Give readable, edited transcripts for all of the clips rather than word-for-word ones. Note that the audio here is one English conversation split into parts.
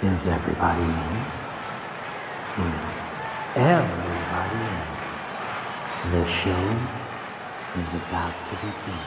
Is everybody in? Is everybody in? The show is about to begin.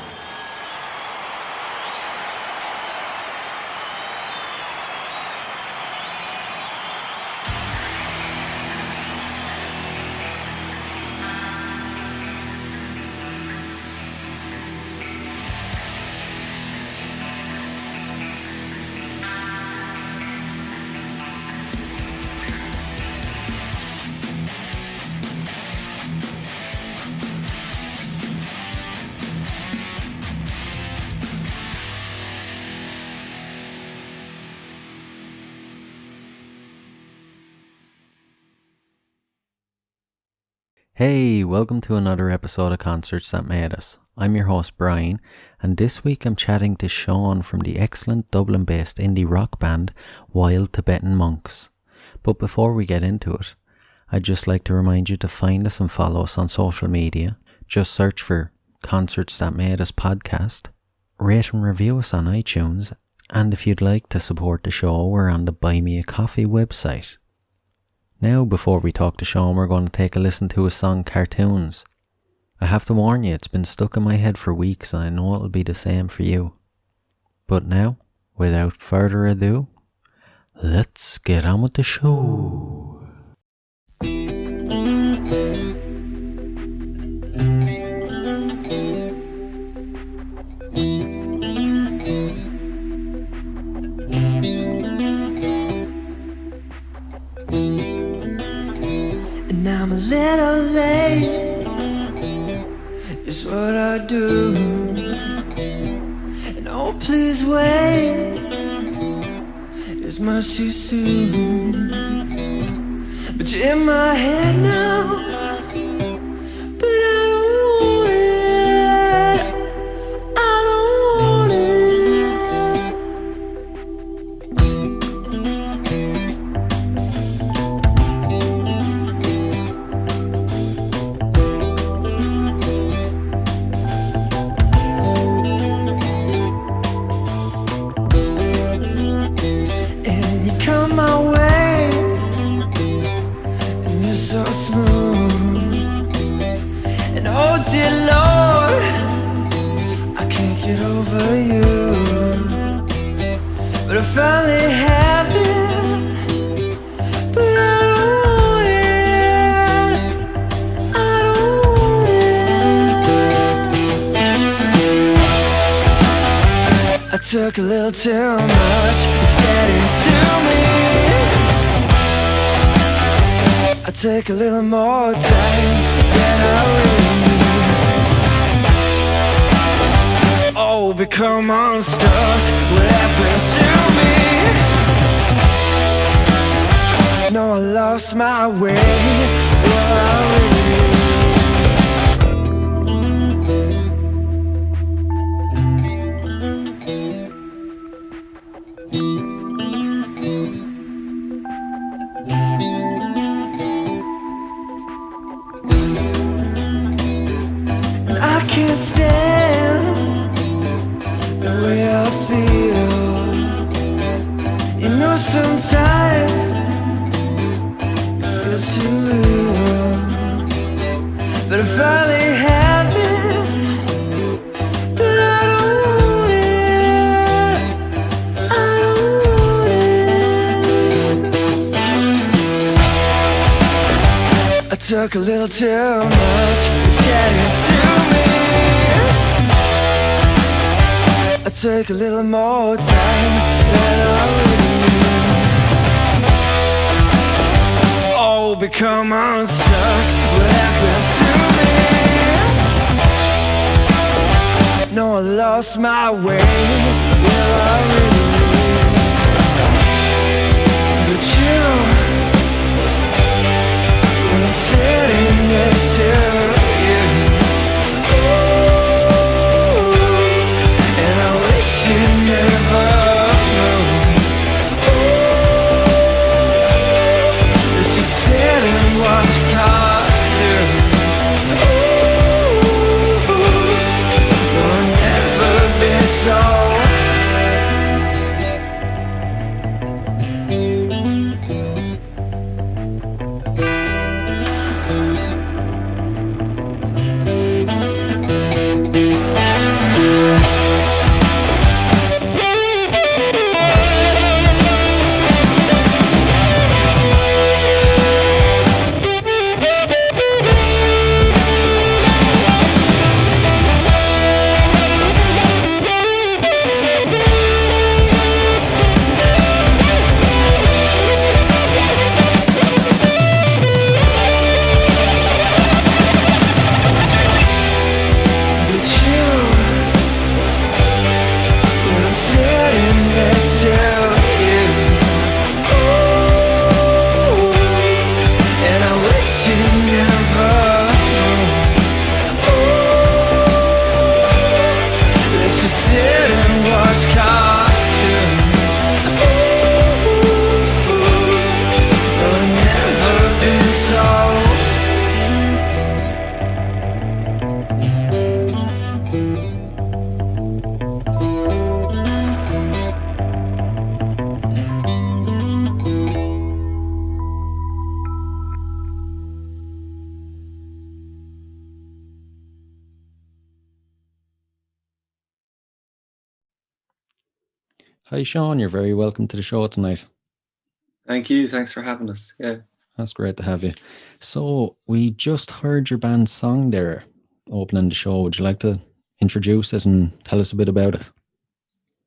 Hey, welcome to another episode of Concerts That Made Us. I'm your host Brian, and this week I'm chatting to Sean from the excellent Dublin-based indie rock band Wild Tibetan Monks. But before we get into it, I'd just like to remind you to find us and follow us on social media. Just search for Concerts That Made Us podcast, rate and review us on iTunes, and if you'd like to support the show, we're on the Buy Me a Coffee website. Now, before we talk to Sean, we're going to take a listen to his song Cartoons. I have to warn you, it's been stuck in my head for weeks and I know it'll be the same for you. But now, without further ado, let's get on with the show. And I'm a little late, is what I do. And oh, please wait, it's much too soon. But you're in my head now, but I don't want it, I don't want it. And you come my way, and you're so smooth. And oh dear Lord, I can't get over you. But I finally have it, but I don't want it, I don't want it. I took a little too much, it's getting to me. I take a little more time than I really need. Oh, become unstuck, what happened to me? No, I lost my way, what I really need. And I can't stand the way I feel. You know, sometimes it feels too real. But I finally have it, but I don't want it, I don't want it. I took a little too much, it's getting to me. I take a little more time than I really need. Oh, become unstuck, what happened to me? No, I lost my way, well I really need. But you, when I'm sitting next to you, oh, and I wish you never knew. Oh, let's just sit and watch a cartoon. Oh, no, I've never been so Hi, Sean. You're very welcome to the show tonight. Thank you. Thanks for having us. Yeah. That's great to have you. So, we just heard your band's song there opening the show. Would you like to introduce it and tell us a bit about it?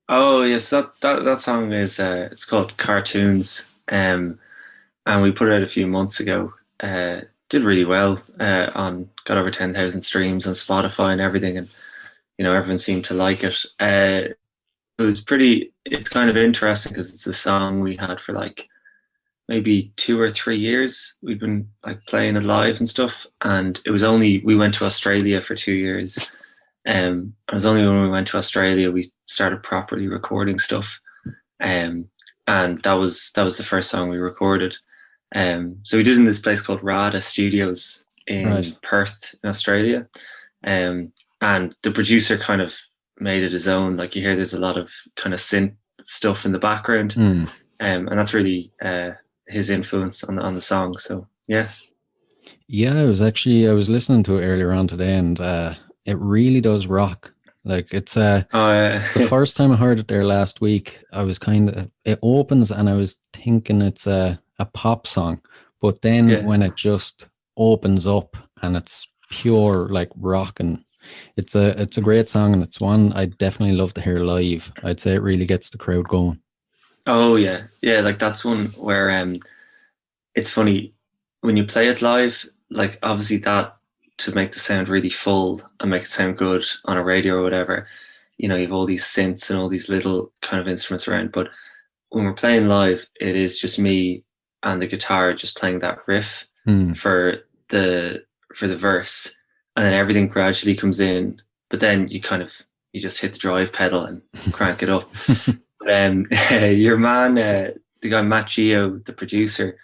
Oh yes, that song is it's called Cartoons. And we put it out a few months ago. Did really well. Got over 10,000 streams on Spotify and everything, and everyone seemed to like it. It's kind of interesting because it's a song we had for like maybe 2 or 3 years. We've been like playing it live and stuff, and we went to Australia for 2 years. It was only when we went to Australia we started properly recording stuff, and that was the first song we recorded. So we did in this place called Rada Studios in Perth, in Australia, and the producer kind of made it his own. Like you hear, there's a lot of kind of synth stuff in the background, and that's really his influence on the song. So yeah. I was listening to it earlier on today, and it really does rock. Like it's the first time I heard it there last week, I was it opens and I was thinking it's a pop song, but then when it just opens up and it's pure like rock, and it's a great song, and it's one I definitely love to hear live. I'd say it really gets the crowd going. Oh yeah, like that's one where it's funny when you play it live. Like obviously that, to make the sound really full and make it sound good on a radio or whatever, you have all these synths and all these little kind of instruments around. But when we're playing live, it is just me and the guitar just playing that riff for the verse, and then everything gradually comes in. But then you just hit the drive pedal and crank it up. But your man, the guy Matt Geo, the producer,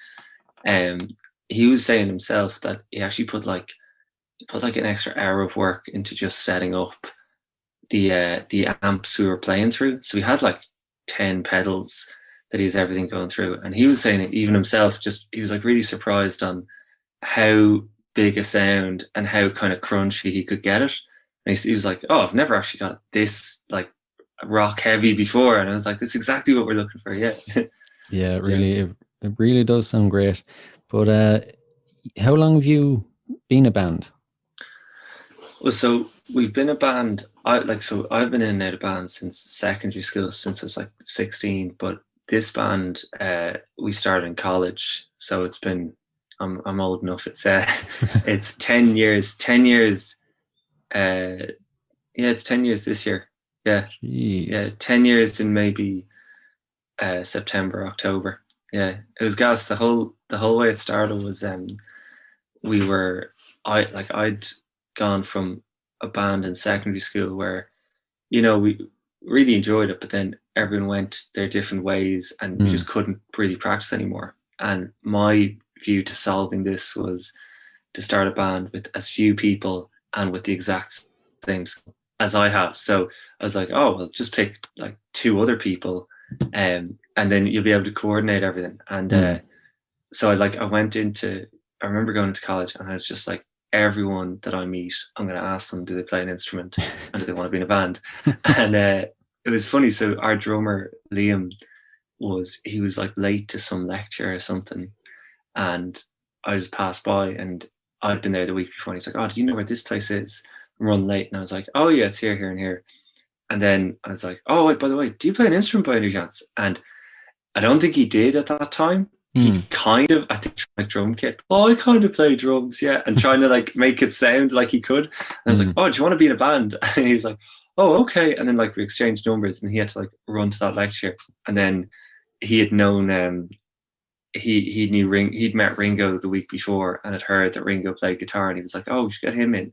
he was saying himself that he actually put like an extra hour of work into just setting up the amps we were playing through. So we had like 10 pedals that he's everything going through, and he was saying it even himself. He was like really surprised on how big a sound and how kind of crunchy he could get it. And he was like, "Oh, I've never actually got this like rock heavy before." And I was like, "That's exactly what we're looking for." Yeah. Yeah, it really does sound great. But how long have you been a band? Well, so we've been a band. I've been in and out of bands since secondary school, since I was like 16. But this band, we started in college, so it's been. I'm old enough. It's 10 years. 10 years. It's 10 years this year. Yeah. Jeez. Yeah, 10 years in maybe September, October. Yeah, it was gas. The whole way it started was I'd gone from a band in secondary school where we really enjoyed it, but then everyone went their different ways and we just couldn't really practice anymore. And my view to solving this was to start a band with as few people and with the exact same skill as I have. So I was like, oh well, just pick like 2 other people, and then you'll be able to coordinate everything. And so I remember going into college and I was just like, everyone that I meet, I'm going to ask them, do they play an instrument and do they want to be in a band? And it was funny. So our drummer Liam was like late to some lecture or something, and I was passed by and I'd been there the week before, and he's like, "Oh, do you know where this place is? I'm running late." And I was like, "Oh yeah, it's here and here." And then I was like, "Oh wait, by the way, do you play an instrument by any chance?" And I don't think he did at that time. He kind of, I think, like drum kit. "Oh, I kind of play drums, yeah," and trying to like make it sound like he could. And I was like, "Oh, do you want to be in a band?" And he was like, "Oh, okay." And then like we exchanged numbers, and he had to like run to that lecture. And then he had known, he'd met Ringo the week before and had heard that Ringo played guitar, and he was like, "Oh, we should get him in."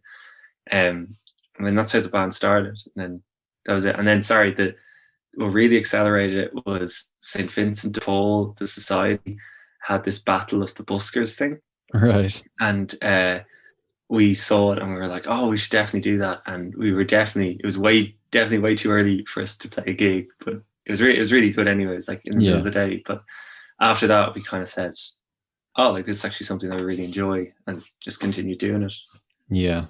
And then that's how the band started. And then that was it. And then what really accelerated it was St. Vincent de Paul, the society, had this Battle of the Buskers thing. Right. And we saw it and we were like, "Oh, we should definitely do that." And it was definitely way too early for us to play a gig, but it was really good anyway. It was like in the middle of the day. But after that, we kind of said, "Oh, like this is actually something that we really enjoy," and just continue doing it. Yeah.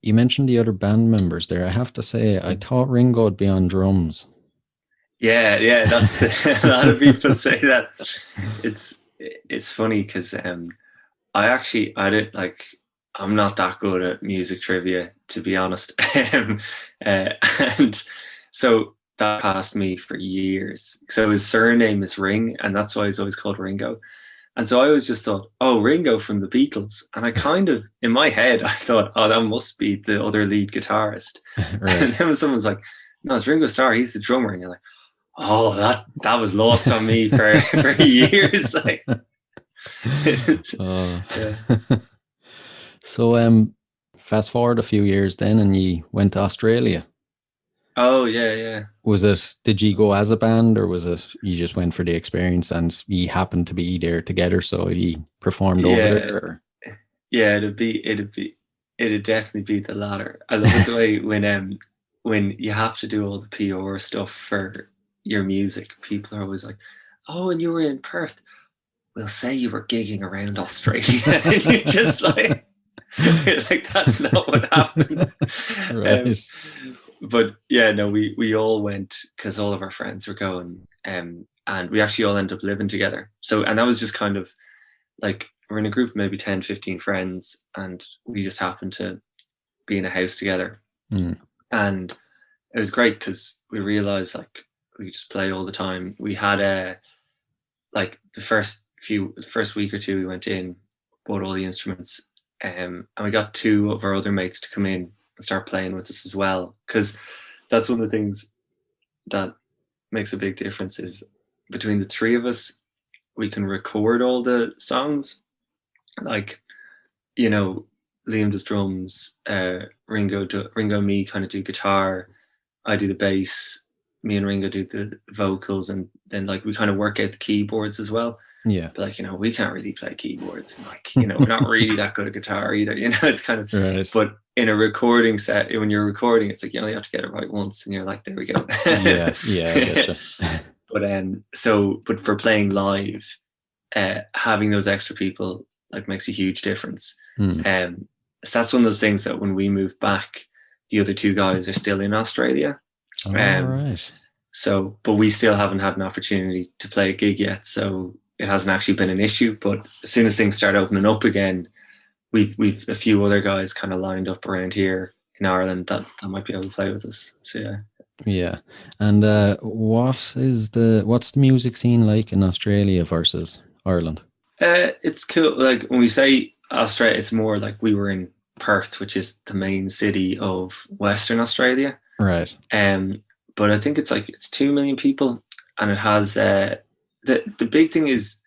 You mentioned the other band members there. I have to say, I thought Ringo would be on drums. Yeah, a lot of people say that. It's funny because I didn't like. I'm not that good at music trivia, to be honest. Uh, and so that passed me for years. So his surname is Ring, and that's why he's always called Ringo. And so I always just thought, oh, Ringo from the Beatles. And I kind of, in my head, I thought, oh, that must be the other lead guitarist. Right. And then when someone's like, no, it's Ringo Starr, he's the drummer. And you're like, oh, that was lost on me for years. Like, Oh. yeah. So fast forward a few years then, and you went to Australia. Oh, yeah. Did you go as a band, or was it you just went for the experience and you happened to be there together, so you performed over there? Or? Yeah, it'd definitely be the latter. I love it the way when you have to do all the PR stuff for your music, people are always like, oh, and you were in Perth. We'll say you were gigging around Australia. And you're just like that's not what happened. Right. But yeah, no, we all went because all of our friends were going, and we actually all ended up living together. So, and that was just kind of like, we're in a group of maybe 10, 15 friends, and we just happened to be in a house together. And it was great because we realized like we could just play all the time. We had like the first week or two we went in, bought all the instruments, and we got two of our other mates to come in and start playing with us as well, because that's one of the things that makes a big difference is between the three of us we can record all the songs. Like, you know, Liam does drums, Ringo and me kind of do guitar, I do the bass, me and Ringo do the vocals, and then like we kind of work out the keyboards as well. Yeah. But like, you know, we can't really play keyboards, and like, you know, we're not really that good at guitar either, you know. It's kind of right. But in a recording set, when you're recording, it's like you only have to get it right once and you're like, there we go. yeah I getcha. But for playing live, having those extra people like makes a huge difference. So that's one of those things that when we move back, the other two guys are still in Australia. Right. So, but we still haven't had an opportunity to play a gig yet, so it hasn't actually been an issue. But as soon as things start opening up again, we've a few other guys kind of lined up around here in Ireland that might be able to play with us. So yeah. And what's the music scene like in Australia versus Ireland? It's cool. Like when we say Australia, it's more like we were in Perth, which is the main city of Western Australia. Right. But I think it's 2 million people, and it has the big thing is,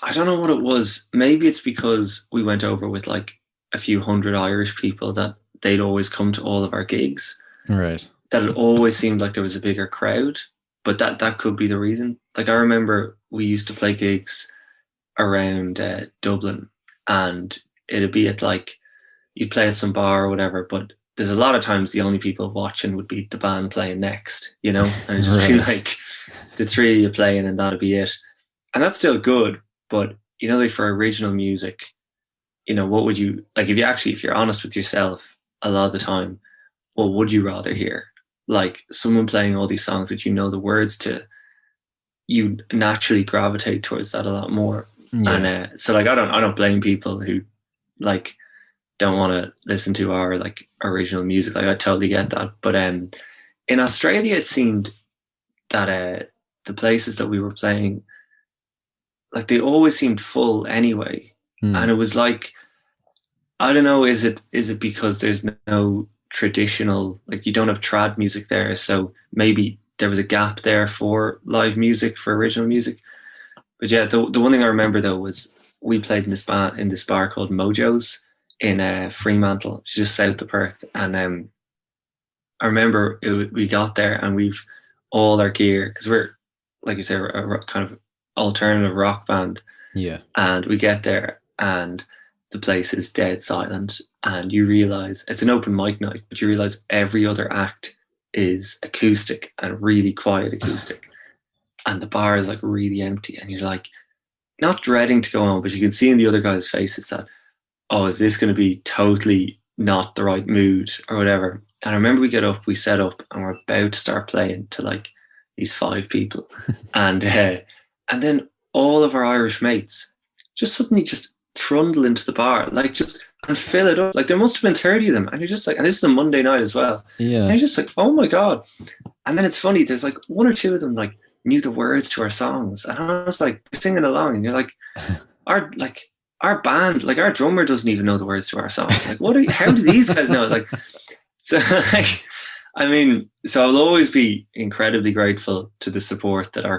I don't know what it was. Maybe it's because we went over with like a few hundred Irish people that they'd always come to all of our gigs. Right. That it always seemed like there was a bigger crowd, but that could be the reason. Like I remember we used to play gigs around Dublin, and it'd be at like, you'd play at some bar or whatever, but there's a lot of times the only people watching would be the band playing next, you know, and it'd just be like the three of you playing and that'd be it. And that's still good, but you know, like for original music, you know, what would you like if you're honest with yourself a lot of the time, what would you rather hear? Like someone playing all these songs that you know the words to, you naturally gravitate towards that a lot more. Yeah. And so like I don't blame people who like don't want to listen to our like original music. Like I totally get that. But in Australia, it seemed that the places that we were playing, like they always seemed full anyway. And it was like, I don't know, is it because there's no traditional, like you don't have trad music there, so maybe there was a gap there for live music, for original music. But yeah, the one thing I remember though was we played in this bar called Mojo's in Fremantle, just south of Perth, and I remember we got there and we've all our gear, because we're, like you say, a kind of alternative rock band. Yeah. And we get there and the place is dead silent, and you realize it's an open mic night, but you realize every other act is acoustic and really quiet acoustic. And the bar is like really empty, and you're like not dreading to go on, but you can see in the other guys' faces that, oh, is this going to be totally not the right mood or whatever? And I remember we get up, we set up, and we're about to start playing to like, these 5 people, and then all of our Irish mates just suddenly just trundle into the bar, like just and fill it up. Like there must have been 30 of them, and you're just like, and this is a Monday night as well. Yeah. And you're just like, oh my God. And then it's funny, there's like 1 or 2 of them like knew the words to our songs, and I was like singing along, and you're like, our band, like our drummer doesn't even know the words to our songs. Like, how do these guys know? Like, so like, I mean, so I'll always be incredibly grateful to the support that our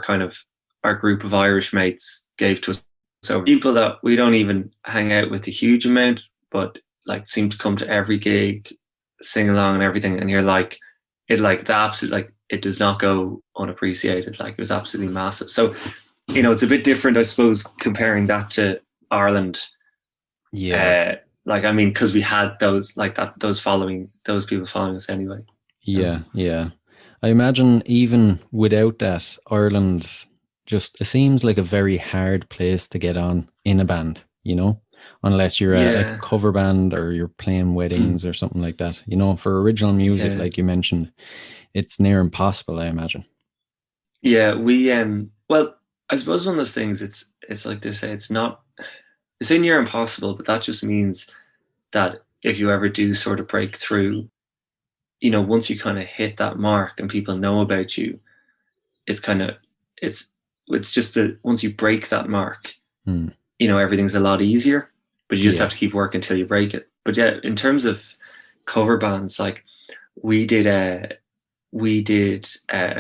group of Irish mates gave to us. So people that we don't even hang out with a huge amount, but like seem to come to every gig, sing along and everything. And you're like, it's absolutely, like, it does not go unappreciated. Like, it was absolutely massive. So, it's a bit different, I suppose, comparing that to Ireland. Yeah. Like, I mean, because we had those people following us anyway. Yeah. I imagine even without that, Ireland it seems like a very hard place to get on in a band, unless you're a cover band or you're playing weddings or something like that. For original music, like you mentioned, it's near impossible, I imagine. Yeah, we well, I suppose one of those things, it's like they say, they say near impossible, but that just means that if you ever do sort of break through, once you kind of hit that mark and people know about you, it's just that once you break that mark, everything's a lot easier, but you just have to keep working until you break it. But yeah, in terms of cover bands, like we did a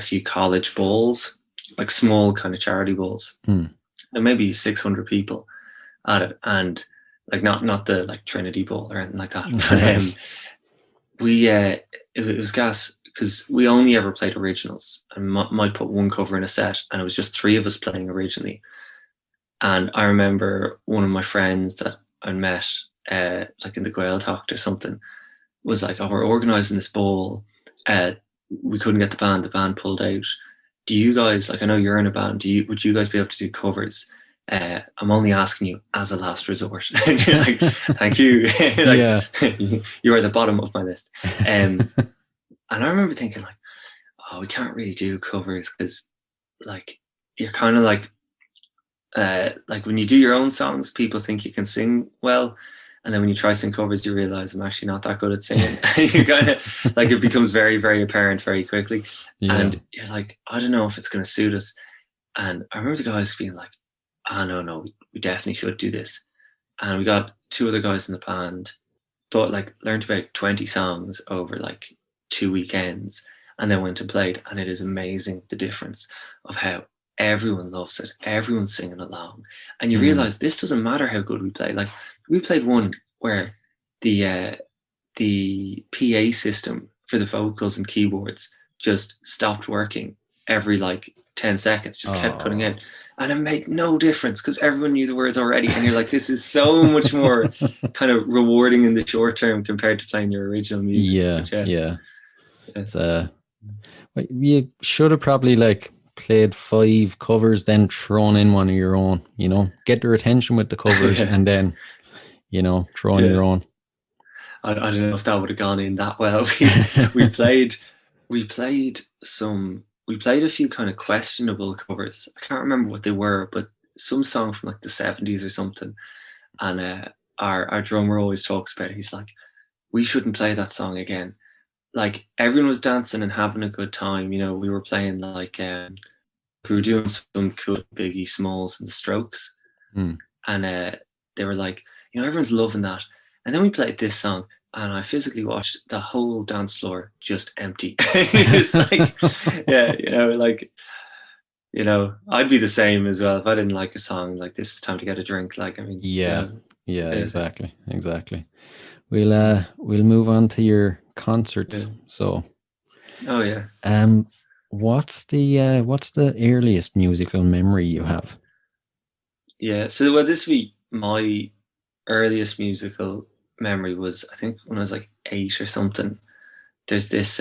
few college balls, like small kind of charity balls, and maybe 600 people at it, and like not the like Trinity Bowl or anything like that. But it was gas, because we only ever played originals and might put 1 cover in a set, and it was just 3 of us playing originally. And I remember one of my friends that I met like in the Gaeltacht or something was like, oh, we're organising this ball, we couldn't get the band pulled out. Do you guys, like, I know you're in a band, would you guys be able to do covers? I'm only asking you as a last resort. Like, thank you. You are the bottom of my list. And I remember thinking, like, oh, we can't really do covers, because like you're kind of like when you do your own songs, people think you can sing well, and then when you try sing covers, you realize I'm actually not that good at singing. You kind of like, it becomes very, very apparent very quickly. And you're like, I don't know if it's going to suit us. And I remember the guys being like, no, we definitely should do this. And we got 2 other guys in the band, learned about 20 songs over like 2 weekends, and then went and played. And it is amazing, the difference of how everyone loves it, everyone's singing along, and you realize this doesn't matter how good we play. Like, we played one where the PA system for the vocals and keyboards just stopped working every like 10 seconds, just kept cutting out, and it made no difference because everyone knew the words already. And you're like, this is so much more kind of rewarding in the short term compared to playing your original music. Yeah. It's you should have probably like played 5 covers, then thrown in one of your own, get their attention with the covers and then throw in your own. I don't know if that would have gone in that well. We played a few kind of questionable covers. I can't remember what they were, but some song from like the 70s or something. And our drummer always talks about it. He's like, we shouldn't play that song again. Like, everyone was dancing and having a good time. We were playing like, we were doing some cool Biggie Smalls and the Strokes. And they were like, everyone's loving that. And then we played this song, and I physically watched the whole dance floor just empty. It's like, I'd be the same as well if I didn't like a song. Like, this is time to get a drink. Like, I mean, exactly. We'll move on to your concerts. So, what's the earliest musical memory you have? So this week, my earliest musical memory was, I think, when I was like 8 or something. There's this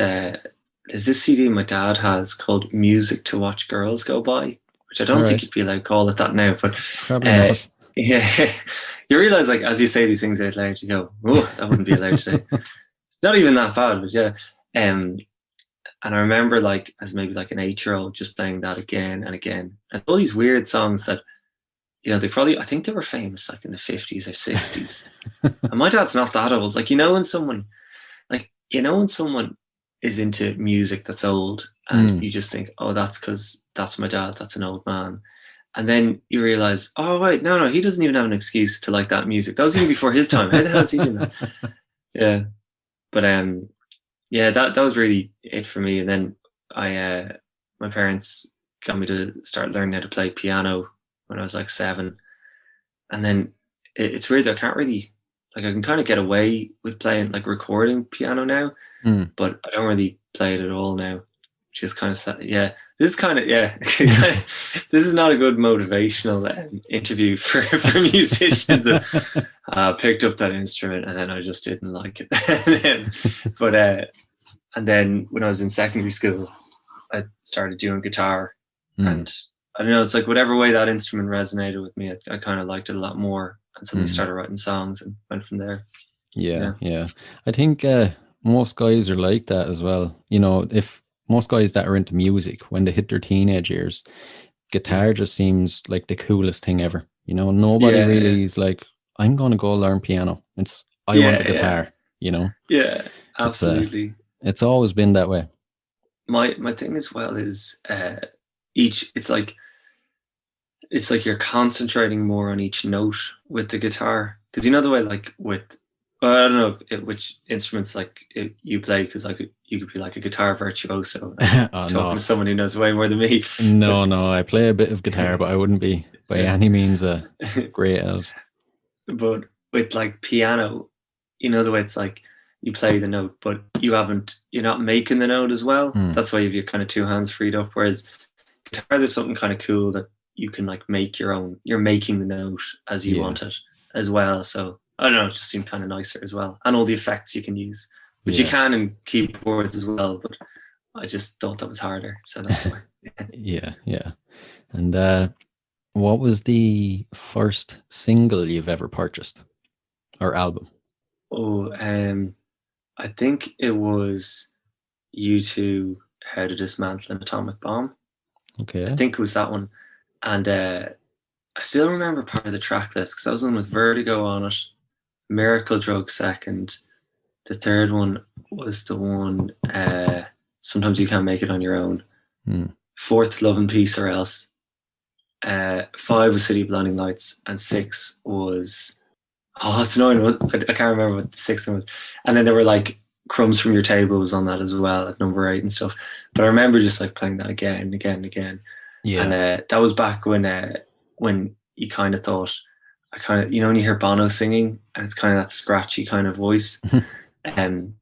CD my dad has called Music to Watch Girls Go By, which I don't think you'd be allowed to call it that now, but probably not. Yeah, you realize, like, as you say these things out loud, you go, oh, that wouldn't be allowed to say. It's not even that bad, but yeah. And I remember like as maybe like an 8-year-old just playing that again and again. And all these weird songs that, you know, I think they were famous like in the 50s or 60s. And my dad's not that old. Like, when someone is into music that's old and you just think, oh, that's because that's my dad, that's an old man. And then you realize, oh, wait, no, he doesn't even have an excuse to like that music. That was even before his time. How the hell is he doing that? Yeah. But yeah, that was really it for me. And then my parents got me to start learning how to play piano when I was like 7. And then it's weird. I can't really, like, I can kind of get away with playing, like, recording piano now, but I don't really play it at all now, which is kind of sad. Yeah, this is kind of, yeah, this is not a good motivational interview for musicians. Picked up that instrument and then I just didn't like it. And then when I was in secondary school, I started doing guitar, and I don't know, it's like whatever way that instrument resonated with me, I kind of liked it a lot more, and suddenly started writing songs and went from there. Yeah. I think most guys are like that as well. If most guys that are into music, when they hit their teenage years, guitar just seems like the coolest thing ever. Nobody really is like, I'm going to go learn piano. I want a guitar, Yeah, absolutely. It's always been that way. My thing as well is it's like you're concentrating more on each note with the guitar, because the way, like, I don't know which instruments you play, because you could be like a guitar virtuoso talking to someone who knows way more than me. No, I play a bit of guitar, but I wouldn't be by any means great at it. But with like piano, the way it's like you play the note, but you're not making the note as well. That's why you have your kind of two hands freed up. Whereas guitar, there's something kind of cool that you can like make your own. You're making the note as you want it as well. So I don't know, it just seemed kind of nicer as well. And all the effects you can use, which you can in keyboards as well. But I just thought that was harder. So that's why. Yeah. And what was the first single you've ever purchased or album? Oh, I think it was U2, How to Dismantle an Atomic Bomb. Okay. I think it was that one. And I still remember part of the track list, because that was the one with Vertigo on it, Miracle Drug second. The third one was the one, Sometimes You Can't Make It on Your Own. Fourth, Love and Peace or Else. 5 was City of Blinding Lights, and 6 was, it's annoying, I can't remember what the 6th one was. And then there were like Crumbs from Your Table was on that as well at number 8 and stuff. But I remember just like playing that again and again and again. Yeah. And that was back when you kind of thought, when you hear Bono singing and it's kind of that scratchy kind of voice, and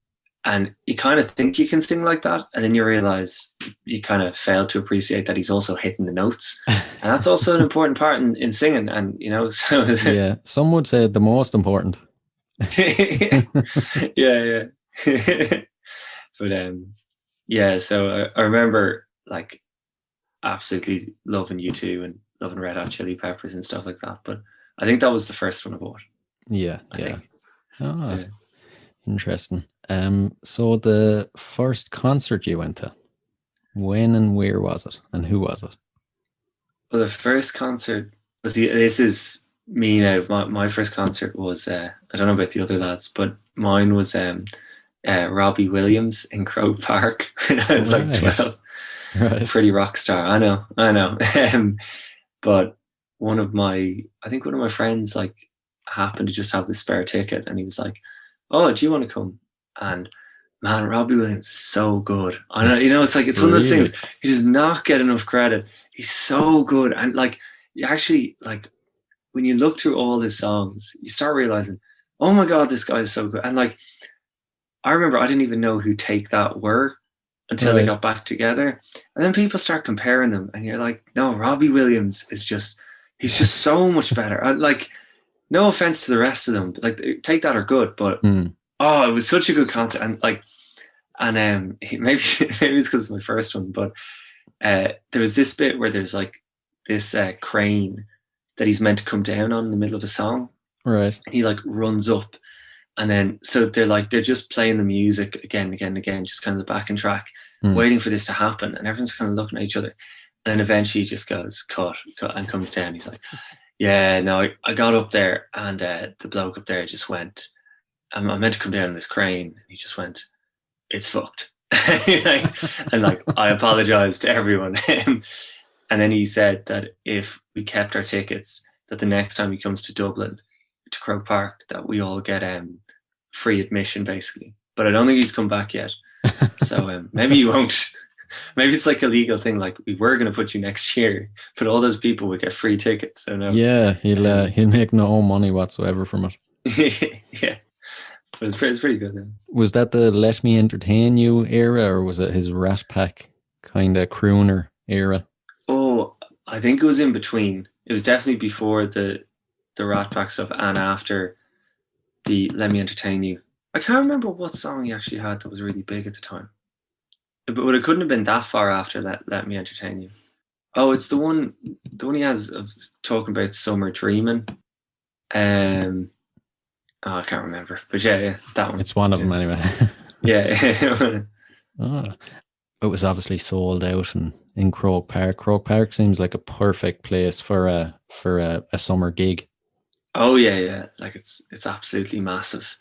you kind of think you can sing like that, and then you realize you kind of fail to appreciate that he's also hitting the notes, and that's also an important part in singing. And so yeah, some would say the most important. yeah. But yeah, so I remember like absolutely loving U2 and loving Red Hot Chili Peppers and stuff like that. But I think that was the first one I bought. Yeah. Interesting. So the first concert you went to, when and where was it, and who was it? Well, the first concert was this is me now. My first concert was I don't know about the other lads, but mine was Robbie Williams in Croke Park when I was like 12. Right. Pretty rock star. I know. But one of my friends like happened to just have the spare ticket, and he was like, "Oh, do you want to come?" And man, Robbie Williams is so good. I know, it's like, it's one of those things. He does not get enough credit. He's so good, and like, you actually, like, when you look through all his songs, you start realizing, oh my god, this guy is so good. And like, I remember I didn't even know who Take That were until they got back together, and then people start comparing them, and you're like, no, Robbie Williams is he's just so much better. Like, no offense to the rest of them, but like, Take That are good, but it was such a good concert. And like, maybe it's because it's my first one, but there was this bit where there's like this crane that he's meant to come down on in the middle of a song, right? And he like runs up, And then, so they're just playing the music again, just kind of the backing track, waiting for this to happen. And everyone's kind of looking at each other. And then eventually he just goes, cut, and comes down. He's like, yeah, no, I got up there and the bloke up there just went, I meant to come down on this crane. And he just went, it's fucked. And like, I apologize to everyone. And then he said that if we kept our tickets, that the next time he comes to Dublin, to Croke Park, that we all get free admission, basically. But I don't think he's come back yet. So maybe he won't. Maybe it's like a legal thing, like we were going to put you next year, but all those people would get free tickets. So no. Yeah, he'll make no money whatsoever from it. Yeah, but it's pretty good then. Was that the Let Me Entertain You era, or was it his Rat Pack kind of crooner era? Oh, I think it was in between. It was definitely before the Rat Pack stuff and after the Let Me Entertain You. I can't remember what song he actually had that was really big at the time. But it couldn't have been that far after Let Me Entertain You. Oh, it's the one he has of talking about summer dreaming. I can't remember. But yeah, that one. It's one of them anyway. Yeah. It was obviously sold out in Croke Park. Croke Park seems like a perfect place for a summer gig. Oh yeah. Like it's absolutely massive.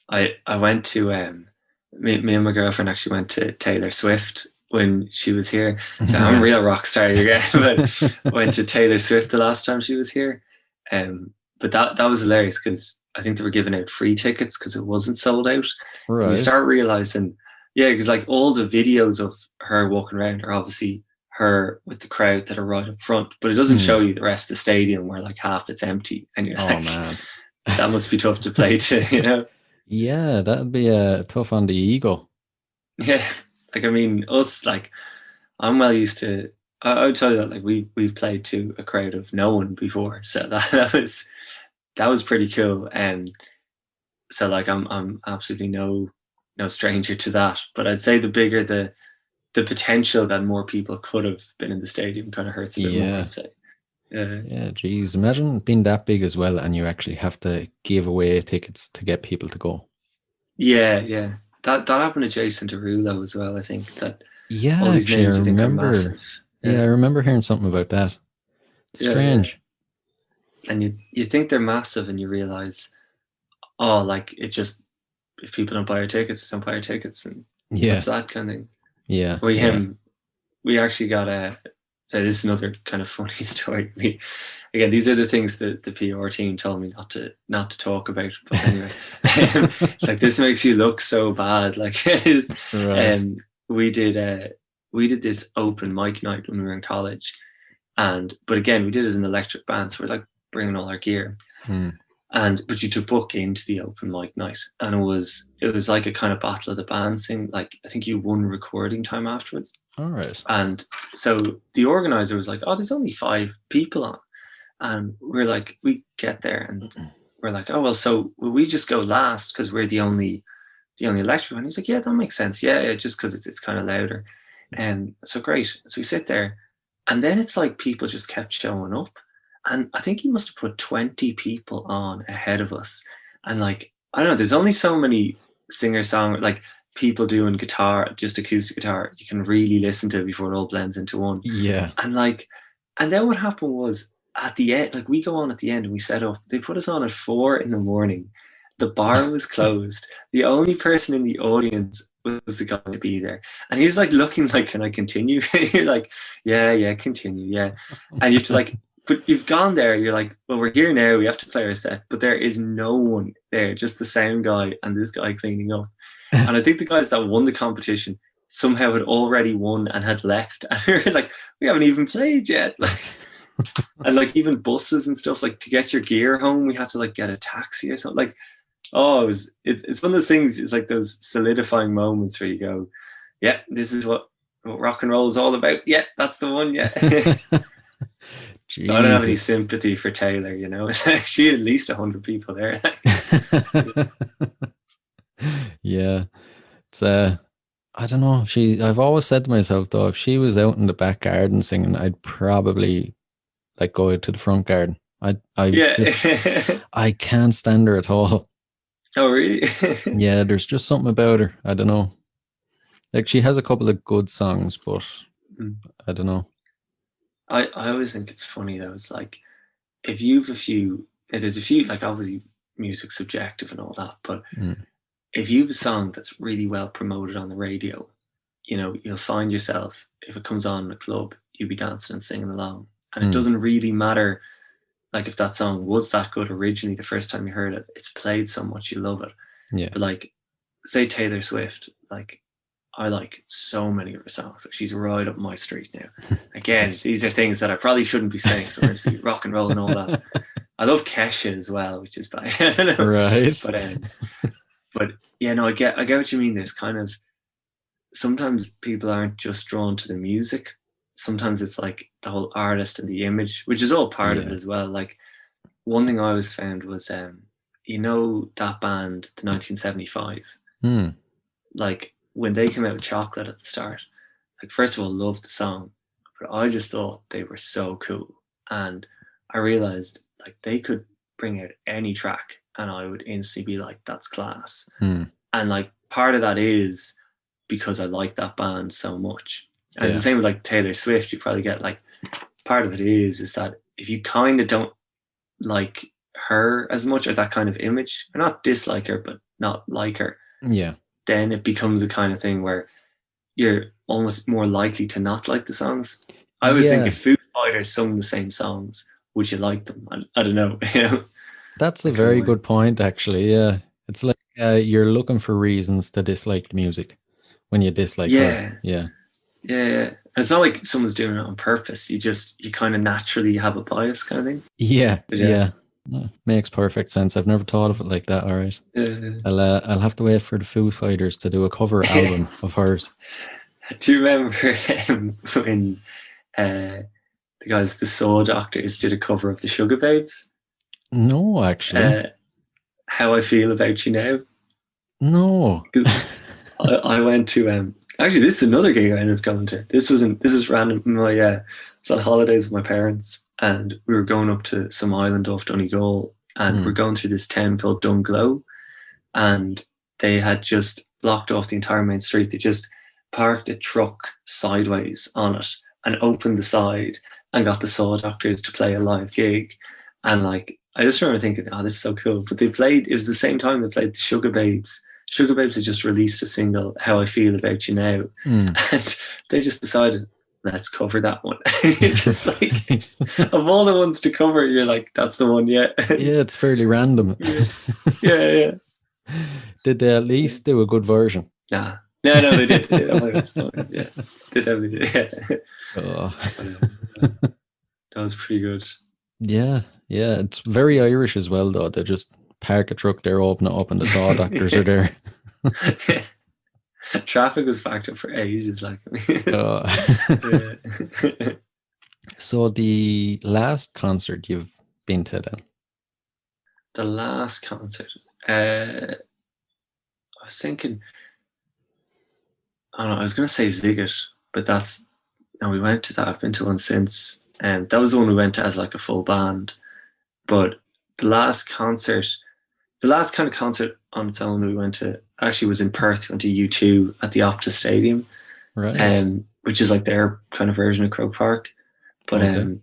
I went to me and my girlfriend actually went to Taylor Swift when she was here. So I'm a real rock star again, but went to Taylor Swift the last time she was here. But that was hilarious because I think they were giving out free tickets because it wasn't sold out. Right. You start realizing, yeah, because like all the videos of her walking around are obviously her with the crowd that are right up front, but it doesn't show you the rest of the stadium where like half it's empty, and you're like, man, that must be tough to play to, you know? Yeah, that'd be tough on the ego. Yeah, like I mean, us, like I'm well used to. I would tell you that like we've played to a crowd of no one before, so that was pretty cool. And so like I'm absolutely no stranger to that. But I'd say the bigger the potential that more people could have been in the stadium kind of hurts a bit more, I'd say. Yeah, geez. Imagine being that big as well and you actually have to give away tickets to get people to go. Yeah. That happened to Jason Derulo as well, I think. That all these actually, names I remember. Yeah, I remember hearing something about that. Strange. Yeah. And you think they're massive and you realise, oh, like it just, if people don't buy our tickets, don't buy our tickets. And it's that kind of thing. Yeah. We actually got so this is another kind of funny story. Again, these are the things that the PR team told me not to talk about. But anyway, it's like, this makes you look so bad. Like, we did this open mic night when we were in college, but again, we did it as an electric band, so we're like bringing all our gear. But you had to book into the open mic night, and it was like a kind of battle of the bands thing. Like I think you won recording time afterwards. All right. And so the organizer was like, "Oh, there's only 5 people on," and we're like, we get there and we're like, "Oh well, so will we just go last because we're the only electric one?" He's like, "Yeah, that makes sense. Yeah, just because it's kind of louder." And so great. So we sit there, and then it's like people just kept showing up. And I think he must have put 20 people on ahead of us. And like, I don't know, there's only so many singer-songwriters, like people doing guitar, just acoustic guitar, you can really listen to before it all blends into one. Yeah. And then what happened was at the end, like we go on at the end and we set up, they put us on at 4 a.m. The bar was closed. The only person in the audience was the guy to be there. And he's like looking like, can I continue? You're like, yeah, continue. Yeah. And you have to like, but you've gone there, you're like, well, we're here now, we have to play our set, but there is no one there, just the sound guy and this guy cleaning up. And I think the guys that won the competition somehow had already won and had left. And we were like, we haven't even played yet. Like, and like even buses and stuff, like to get your gear home, we had to like get a taxi or something. Like, oh, it's one of those things, it's like those solidifying moments where you go, yeah, this is what rock and roll is all about. Yeah, that's the one, yeah. I don't have any sympathy for Taylor, you know. She had at least 100 people there. Yeah, it's I don't know. I've always said to myself though, if she was out in the back garden singing, I'd probably like go out to the front garden. I can't stand her at all. Oh, really? Yeah, there's just something about her. I don't know. Like she has a couple of good songs, but I don't know. I always think it's funny though. It's like if you've a few, there's a few, like obviously music's subjective and all that, but Mm. if you have a song that's really well promoted on the radio, you'll find yourself, if it comes on in a club, you'll be dancing and singing along. And it doesn't really matter, like if that song was that good originally the first time you heard it, it's played so much, you love it. Yeah. But like, say Taylor Swift, like I like so many of her songs. Like she's right up my street now. Again, these are things that I probably shouldn't be saying. So it's be rock and roll and all that. I love Kesha as well, which is bad. I don't know. Right. But yeah, no, I get what you mean. There's kind of sometimes people aren't just drawn to the music. Sometimes it's like the whole artist and the image, which is all part of it as well. Like one thing I always found was, that band, the 1975. Like when they came out with Chocolate at the start, like first of all, loved the song, but I just thought they were so cool, and I realized like they could bring out any track, and I would instantly be like, "That's class." And like part of that is because I like that band so much. And it's the same with like Taylor Swift. You probably get like part of it is that if you kind of don't like her as much, or that kind of image, or not dislike her, but not like her, then it becomes a kind of thing where you're almost more likely to not like the songs. I always think if Foo Fighters sung the same songs, would you like them? I don't know. That's a very good point, actually. Yeah, it's like you're looking for reasons to dislike music when you dislike her. Yeah. It's not like someone's doing it on purpose. You kind of naturally have a bias, kind of thing. Yeah. Makes perfect sense. I've never thought of it like that. All right. I'll have to wait for the Foo Fighters to do a cover album of hers. Do you remember when the Soul Doctors did a cover of the Sugar Babes? No, actually. How I Feel About You Now. No. I went to actually, this is another gig I ended up going to. This was random. I was on holidays with my parents, and we were going up to some island off Donegal, and we're going through this town called Dunglow, and they had just blocked off the entire main street. They just parked a truck sideways on it and opened the side and got the Saw Doctors to play a live gig. And like, I just remember thinking, oh, this is so cool. But it was the same time they played the Sugar Babes. Sugar Babes had just released a single, How I Feel About You Now. And they just decided, let's cover that one. You're just like, of all the ones to cover, you're like, that's the one, yeah. Yeah, it's fairly random. Yeah. Did they at least do a good version? Nah. No, they did. Yeah, they definitely did. Yeah. That was pretty good. Yeah. It's very Irish as well, though. They just park a truck there, open it up, and the Saw Doctors are there. Traffic was backed up for ages. Like, So the last concert you've been to then? The last concert, I was thinking, I don't know, I was going to say Ziggit, but we went to that. I've been to one since, and that was the one we went to as like a full band. But the last kind of concert on its own that we went to actually was in Perth. We went to U2 at the Optus Stadium, right? Which is like their kind of version of Croke Park. But and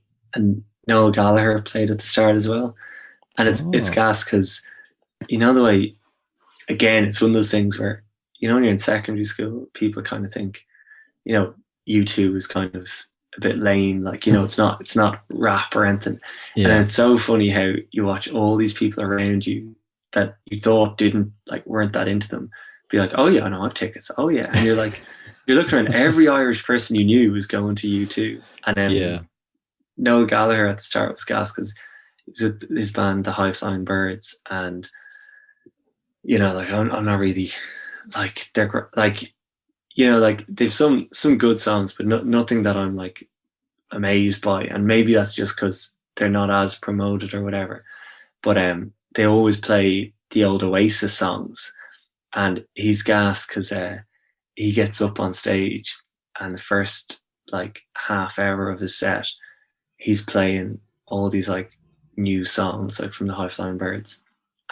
Noel Gallagher played at the start as well, and it's gas because the way, again, it's one of those things where when you're in secondary school, people kind of think U2 is kind of a bit lame, like it's not rap or anything. And it's so funny how you watch all these people around you that you thought weren't that into them be like, oh yeah, I know, I have tickets, oh yeah, and you're like, you're looking around, every Irish person you knew was going to U2. And then Noel Gallagher at the start was gas because he's with his band the High Flying Birds, and like I'm not really like, they're like, like they've some good songs, but nothing that I'm like amazed by. And maybe that's just because they're not as promoted or whatever. But they always play the old Oasis songs, and he's gas because he gets up on stage, and the first like half hour of his set, he's playing all these like new songs like from the High Flying Birds,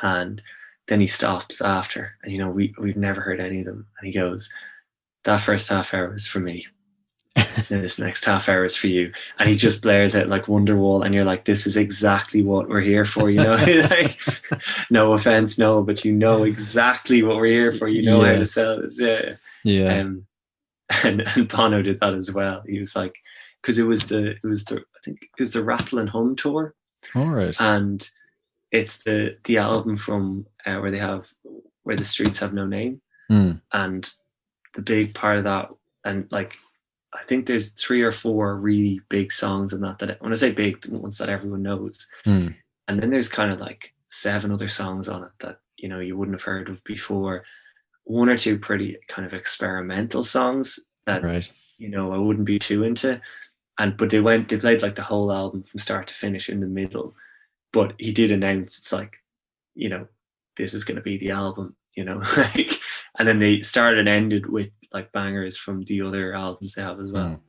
and then he stops after, and we've never heard any of them, and he goes, that first half hour is for me, then this next half hour is for you. And he just blares out like Wonderwall, and you're like, this is exactly what we're here for, like, no offense, no, but exactly what we're here for, how to sell this. And Bono did that as well. He was like, because it was the Rattle and Hum tour. All right. And it's the album from where the streets have no name. And the big part of that, and like, I think there's 3 or 4 really big songs in that when I say big, ones that everyone knows. And then there's kind of like 7 other songs on it that, you wouldn't have heard of before. 1 or 2 pretty kind of experimental songs that, I wouldn't be too into. But they played like the whole album from start to finish in the middle. But he did announce, it's like, this is going to be the album, like, and then they started and ended with like bangers from the other albums they have as well.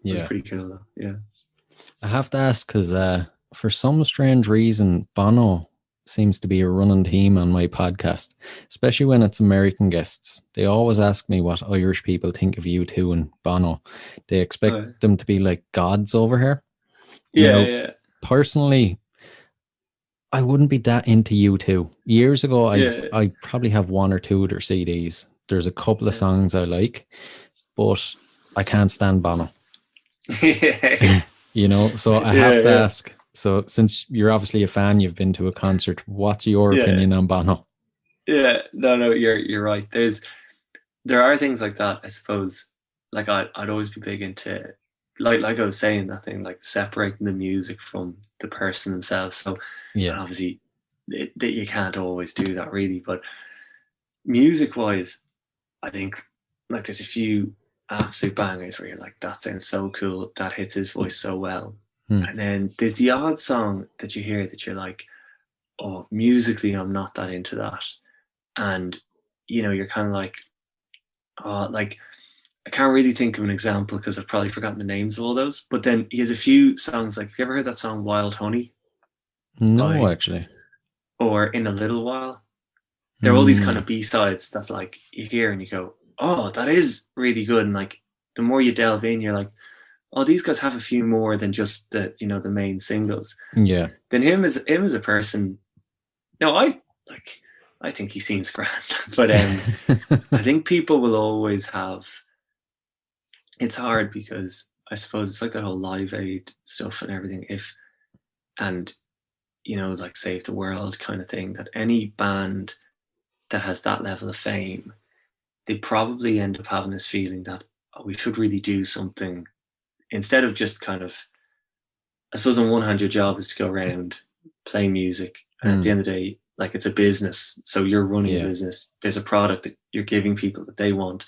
Yeah. It's pretty cool though. Yeah. I have to ask, because for some strange reason, Bono seems to be a running theme on my podcast, especially when it's American guests. They always ask me what Irish people think of U2 and Bono. They expect them to be like gods over here. Yeah. Personally, I wouldn't be that into U2. Years ago, I probably have 1 or 2 of their CDs. There's a couple of songs I like, but I can't stand Bono. So I have to ask. So since you're obviously a fan, you've been to a concert, what's your opinion on Bono? Yeah, no, you're right. There are things like that, I suppose. Like I'd always be big into, like I was saying, that thing, like separating the music from the person themselves. So obviously that you can't always do that really, but music wise, I think like there's a few absolute bangers where you're like, that sounds so cool, that hits his voice so well. And then there's the odd song that you hear that you're like, oh, musically I'm not that into that. And you're kind of like, oh, like I can't really think of an example because I've probably forgotten the names of all those. But then he has a few songs, like, have you ever heard that song Wild Honey? No, actually. Or In a Little While. There are all these kind of B-sides that like you hear and you go, oh, that is really good. And like the more you delve in, you're like, oh, these guys have a few more than just the the main singles. Yeah. Then him as a person, I think he seems grand. But I think people will always have, it's hard because I suppose it's like that whole Live Aid stuff and everything. Like Save the World kind of thing, that any band that has that level of fame, they probably end up having this feeling that, oh, we should really do something instead of just kind of, I suppose on one hand, your job is to go around, play music. And at the end of the day, like, it's a business. So you're running a business. There's a product that you're giving people that they want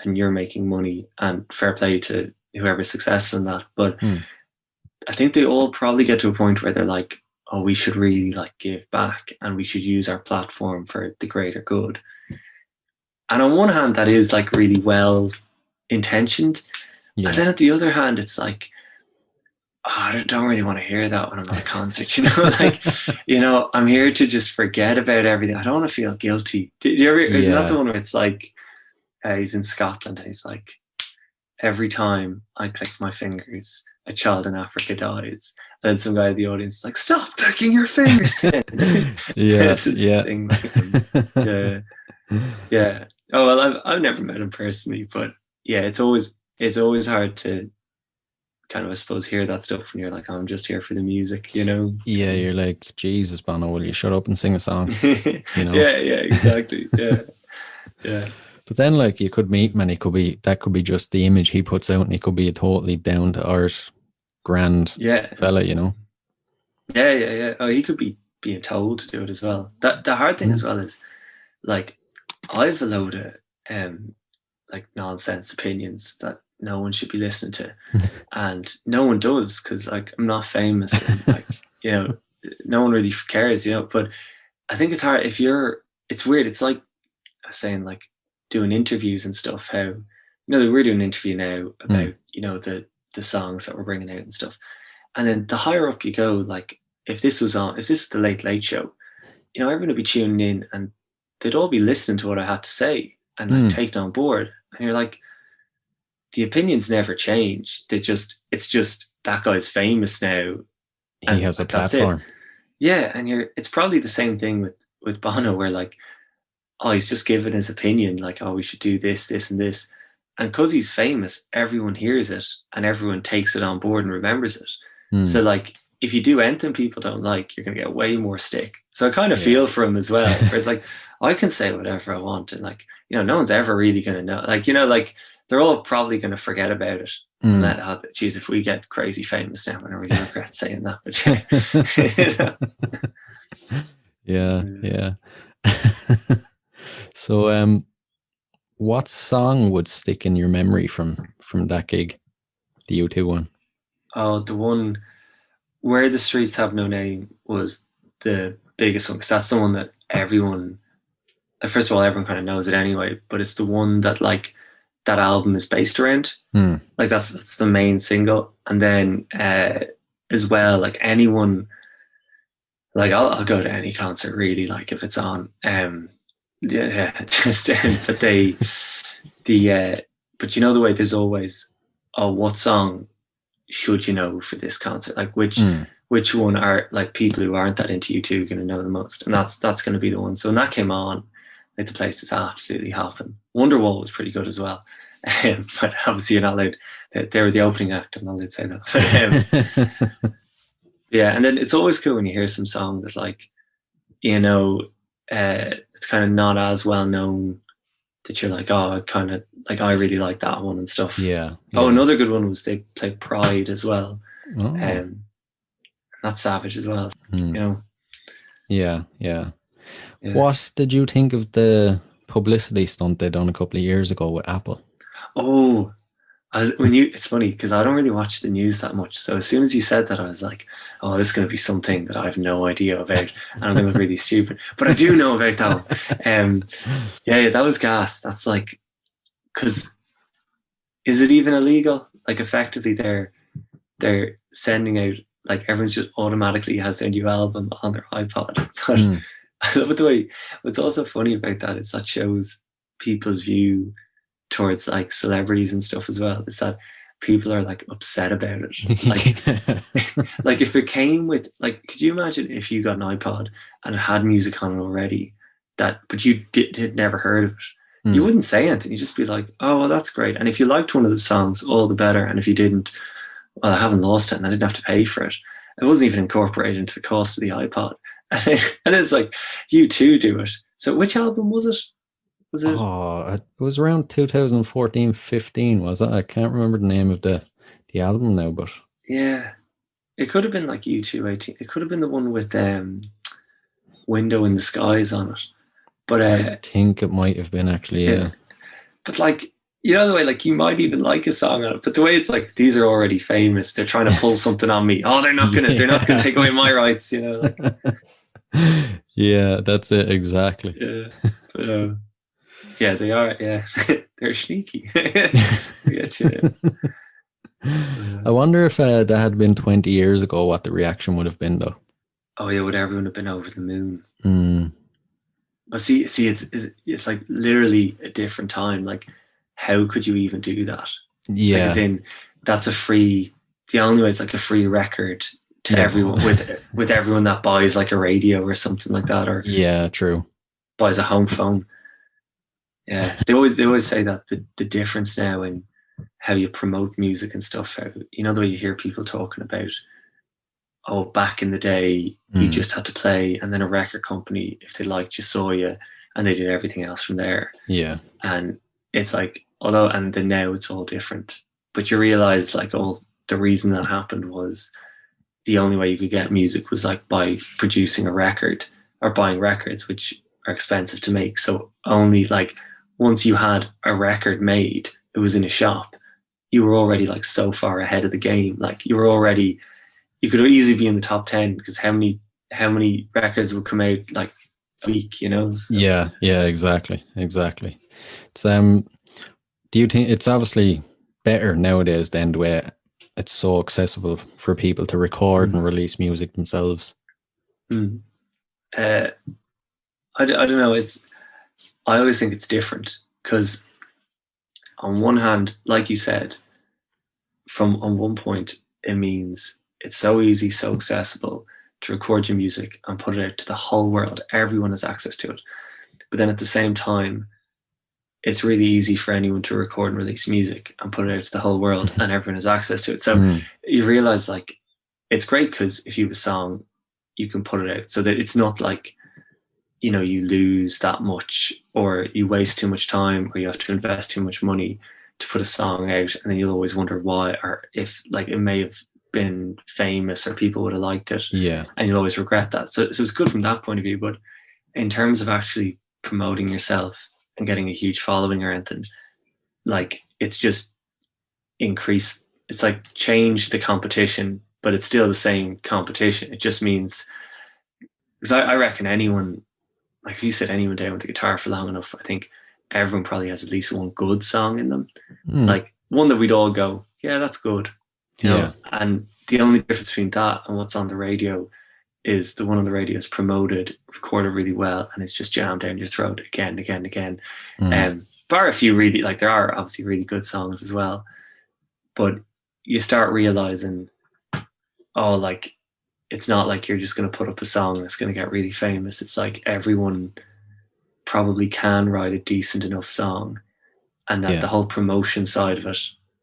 and you're making money, and fair play to whoever's successful in that. But I think they all probably get to a point where they're like, oh, we should really like give back and we should use our platform for the greater good. And on one hand, that is like really well intentioned. Yeah. And then at the other hand, it's like, oh, I don't really want to hear that when I'm at a concert, I'm here to just forget about everything. I don't want to feel guilty. Did you ever, isn't that the one where it's like, he's in Scotland and he's like, every time I click my fingers, a child in Africa dies. And then some guy in the audience is like, stop clicking your fingers. Yeah. Oh, well, I've never met him personally, but yeah, it's always hard to kind of, I suppose, hear that stuff when you're like, oh, I'm just here for the music, Yeah, you're like, Jesus, Bono, will you shut up and sing a song? Yeah, exactly. Yeah. But then, like, you could meet him and that could be just the image he puts out, and he could be a totally down to earth, grand fella, Yeah. Oh, he could be being told to do it as well. The hard thing as well is, like, I've a load of like nonsense opinions that no one should be listening to, and no one does, because like I'm not famous and like no one really cares, But I think it's hard it's weird. It's like saying, like, doing interviews and stuff. How we're doing an interview now about the songs that we're bringing out and stuff, and then the higher up you go, like if this was the Late Late Show, everyone would be tuning in and they'd all be listening to what I had to say and like taking on board. And you're like, the opinions never change. It's just that guy's famous now. And he has a platform. Yeah, and it's probably the same thing with Bono, where like, oh, he's just giving his opinion, like, oh, we should do this, this, and this. And because he's famous, everyone hears it and everyone takes it on board and remembers it. So like, if you do anything people don't like, you're going to get way more stick. So I kind of feel for him as well. Where it's like, I can say whatever I want. And like, no one's ever really going to know. Like, like they're all probably going to forget about it. And that, geez, if we get crazy famous now, I don't really regret saying that. But yeah. So, what song would stick in your memory from that gig, the U2 one? Oh, the one Where the Streets Have No Name was the biggest one, because that's the one that everyone, first of all, everyone kind of knows it anyway, but it's the one that like that album is based around. Like that's the main single. And then as well, like anyone, like I'll go to any concert really, like if it's on. Just but but you know the way there's always, oh, what song should you know for this concert? Like which one are like people who aren't that into U2 going to know the most? And that's going to be the one. So when that came on, like the place is absolutely hopping. Wonderwall was pretty good as well. But obviously you're not allowed, they were the opening act, I'm not allowed to say that. But, yeah, and then it's always cool when you hear some song that like, it's kind of not as well known, that you're like, oh, I really like that one and stuff. Yeah. Oh, another good one was they played Pride as well. That's savage as well. Yeah. What did you think of the publicity stunt they done a couple of years ago with Apple? Oh, it's funny because I don't really watch the news that much. So as soon as you said that, I was like, oh, this is going to be something that I have no idea about. And I'm going to look really stupid. But I do know about that one. Yeah, that was gas. That's like, because is it even illegal? Like effectively they're sending out, like everyone's just automatically has their new album on their iPod. But I love the way, what's also funny about that is that shows people's view towards like celebrities and stuff as well, is that people are like upset about it. Like, like if it came with, like, could you imagine if you got an iPod and it had music on it already, but you had never heard of it? You wouldn't say anything. You'd just be like, oh, well, that's great. And if you liked one of the songs, all the better. And if you didn't, well, I haven't lost it and I didn't have to pay for it. It wasn't even incorporated into the cost of the iPod. And it's like, U2 do it. So which album was it? Was it? Oh, it was around 2014, 15, was it? I can't remember the name of the album now, but yeah, it could have been like U2 18. It could have been the one with Window in the Skies on it. But I think it might have been actually, yeah. But like, you know the way, like you might even like a song on it, but the way it's like, these are already famous. They're trying to pull something on me. Oh, they're not gonna take away my rights, Like. Yeah, that's it exactly. Yeah. But, yeah, they are. Yeah, they're sneaky. I wonder if that had been 20 years ago, what the reaction would have been, though. Oh yeah, would everyone have been over the moon? But see, it's like literally a different time. Like, how could you even do that? Yeah, like, as in, that's a free. The only way it's like a free record to everyone with everyone that buys like a radio or something like that, or true, buys a home phone. Yeah, they always say that the difference now in how you promote music and stuff. How, the way you hear people talking about, oh, back in the day, you just had to play, and then a record company, if they liked you, saw you, and they did everything else from there. Yeah, and it's like, and then now it's all different. But you realize, like, the reason that happened was the only way you could get music was like by producing a record or buying records, which are expensive to make. So only like once you had a record made, it was in a shop, you were already like so far ahead of the game. Like you could easily be in the top 10 because how many records would come out like a week, So. Yeah, exactly. It's do you think it's obviously better nowadays than the way it's so accessible for people to record and release music themselves? I don't know. I always think it's different because on one hand, like you said, on one point, it means it's so easy, so accessible to record your music and put it out to the whole world. Everyone has access to it. But then at the same time, it's really easy for anyone to record and release music and put it out to the whole world and everyone has access to it. So you realize like it's great because if you have a song, you can put it out so that it's not like, you know, you lose that much or you waste too much time or you have to invest too much money to put a song out, and then you'll always wonder why, or if like it may have been famous or people would have liked it. Yeah. And you'll always regret that. So it's good from that point of view. But in terms of actually promoting yourself and getting a huge following or anything, like it's just increased. It's like change the competition, but it's still the same competition. It just means, because I reckon anyone, like if you sit anyone down with the guitar for long enough, I think everyone probably has at least one good song in them. Like one that we'd all go, yeah, that's good. You know? And the only difference between that and what's on the radio is the one on the radio is promoted, recorded really well, and it's just jammed down your throat again. Bar a few really, like there are obviously really good songs as well, but you start realizing, oh, like it's not like you're just going to put up a song that's going to get really famous. It's like everyone probably can write a decent enough song, and that the whole promotion side of it,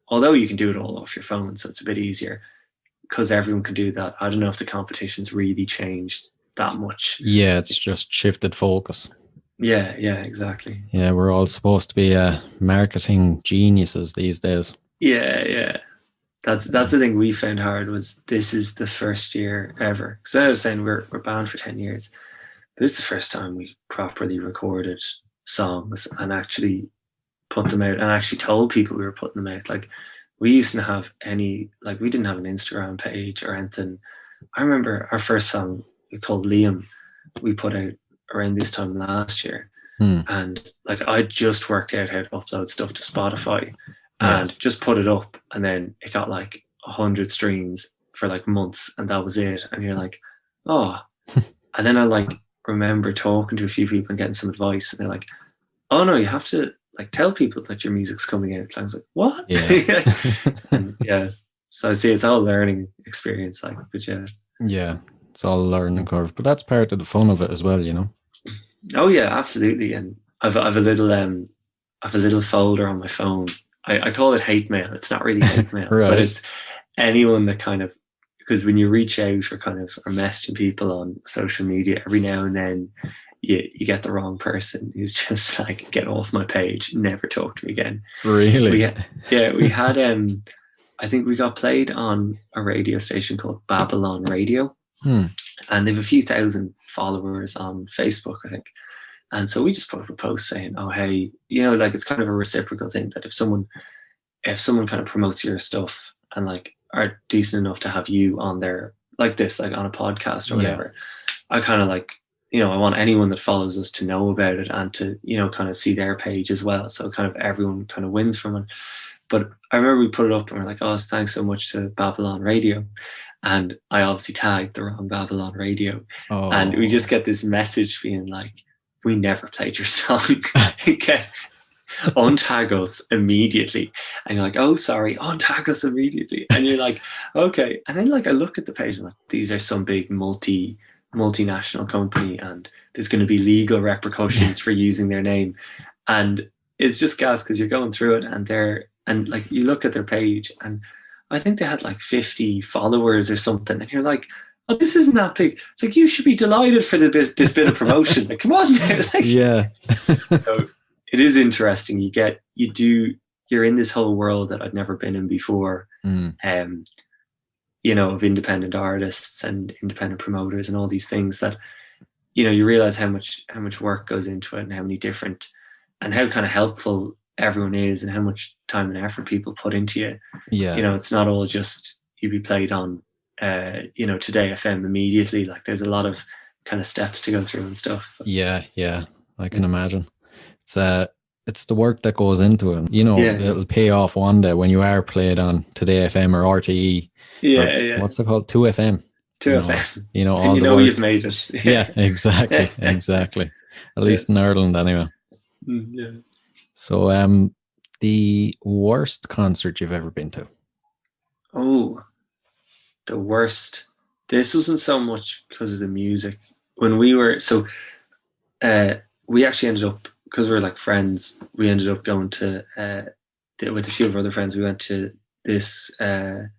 although you can do it all off your phone, so it's a bit easier because everyone can do that. I don't know if the competition's really changed that much. Yeah, it's just shifted focus. Yeah, exactly. Yeah, we're all supposed to be marketing geniuses these days. Yeah. That's the thing we found hard was this is the first year ever. So I was saying we're banned for 10 years. This is the first time we properly recorded songs and actually put them out and actually told people we were putting them out. Like we used to have we didn't have an Instagram page or anything. I remember our first song we called Liam, we put out around this time last year. And like I just worked out how to upload stuff to Spotify and just put it up, and then it got like 100 streams for like months, and that was it. And you're like, oh. And then I like remember talking to a few people and getting some advice, and they're like, oh no, you have to like tell people that your music's coming out. And I was like, what? And, so I see it's all learning experience, like, but yeah, it's all a learning curve, but that's part of the fun of it as well, you know. Oh yeah, absolutely. And I've a little folder on my phone. I call it hate mail. It's not really hate mail, right. But it's anyone that kind of, because when you reach out or kind of are messaging people on social media, every now and then you get the wrong person who's just like, get off my page, never talk to me again. Really? We had I think we got played on a radio station called Babylon Radio, and they have a few thousand followers on Facebook, I think. And so we just put up a post saying, oh, hey, you know, like it's kind of a reciprocal thing that if someone kind of promotes your stuff and like are decent enough to have you on there like this, like on a podcast or whatever, I kind of like, you know, I want anyone that follows us to know about it and to, you know, kind of see their page as well. So kind of everyone kind of wins from it. But I remember we put it up and we're like, oh, thanks so much to Babylon Radio. And I obviously tagged the wrong Babylon Radio. Oh. And we just get this message being like, we never played your song. Untag us immediately. And you're like, oh, sorry, untag us immediately. And you're like, okay. And then like I look at the page and like, these are some big multinational company and there's going to be legal repercussions for using their name. And it's just gas because you're going through it and like you look at their page and I think they had like 50 followers or something. And you're like, oh, this isn't that big. It's like, you should be delighted for this bit of promotion. Like, come on. Like, yeah. So it is interesting. You're in this whole world that I'd never been in before. You know, of independent artists and independent promoters and all these things that, you know, you realize how much work goes into it and how many different and how kind of helpful everyone is and how much time and effort people put into you. Yeah. You know, it's not all just you be played on you know, Today FM immediately. Like there's a lot of kind of steps to go through and stuff. Yeah, I can imagine. It's the work that goes into it. You know, it'll pay off one day when you are played on Today FM or RTE. Yeah. What's it called? 2FM. 2FM. You know, all and you know you've made it. Yeah, exactly. At least in Ireland, anyway. Yeah. So, the worst concert you've ever been to? Oh, the worst. This wasn't so much because of the music. When we were we actually ended up, because we were like friends, we ended up going to with a few of our other friends. We went to this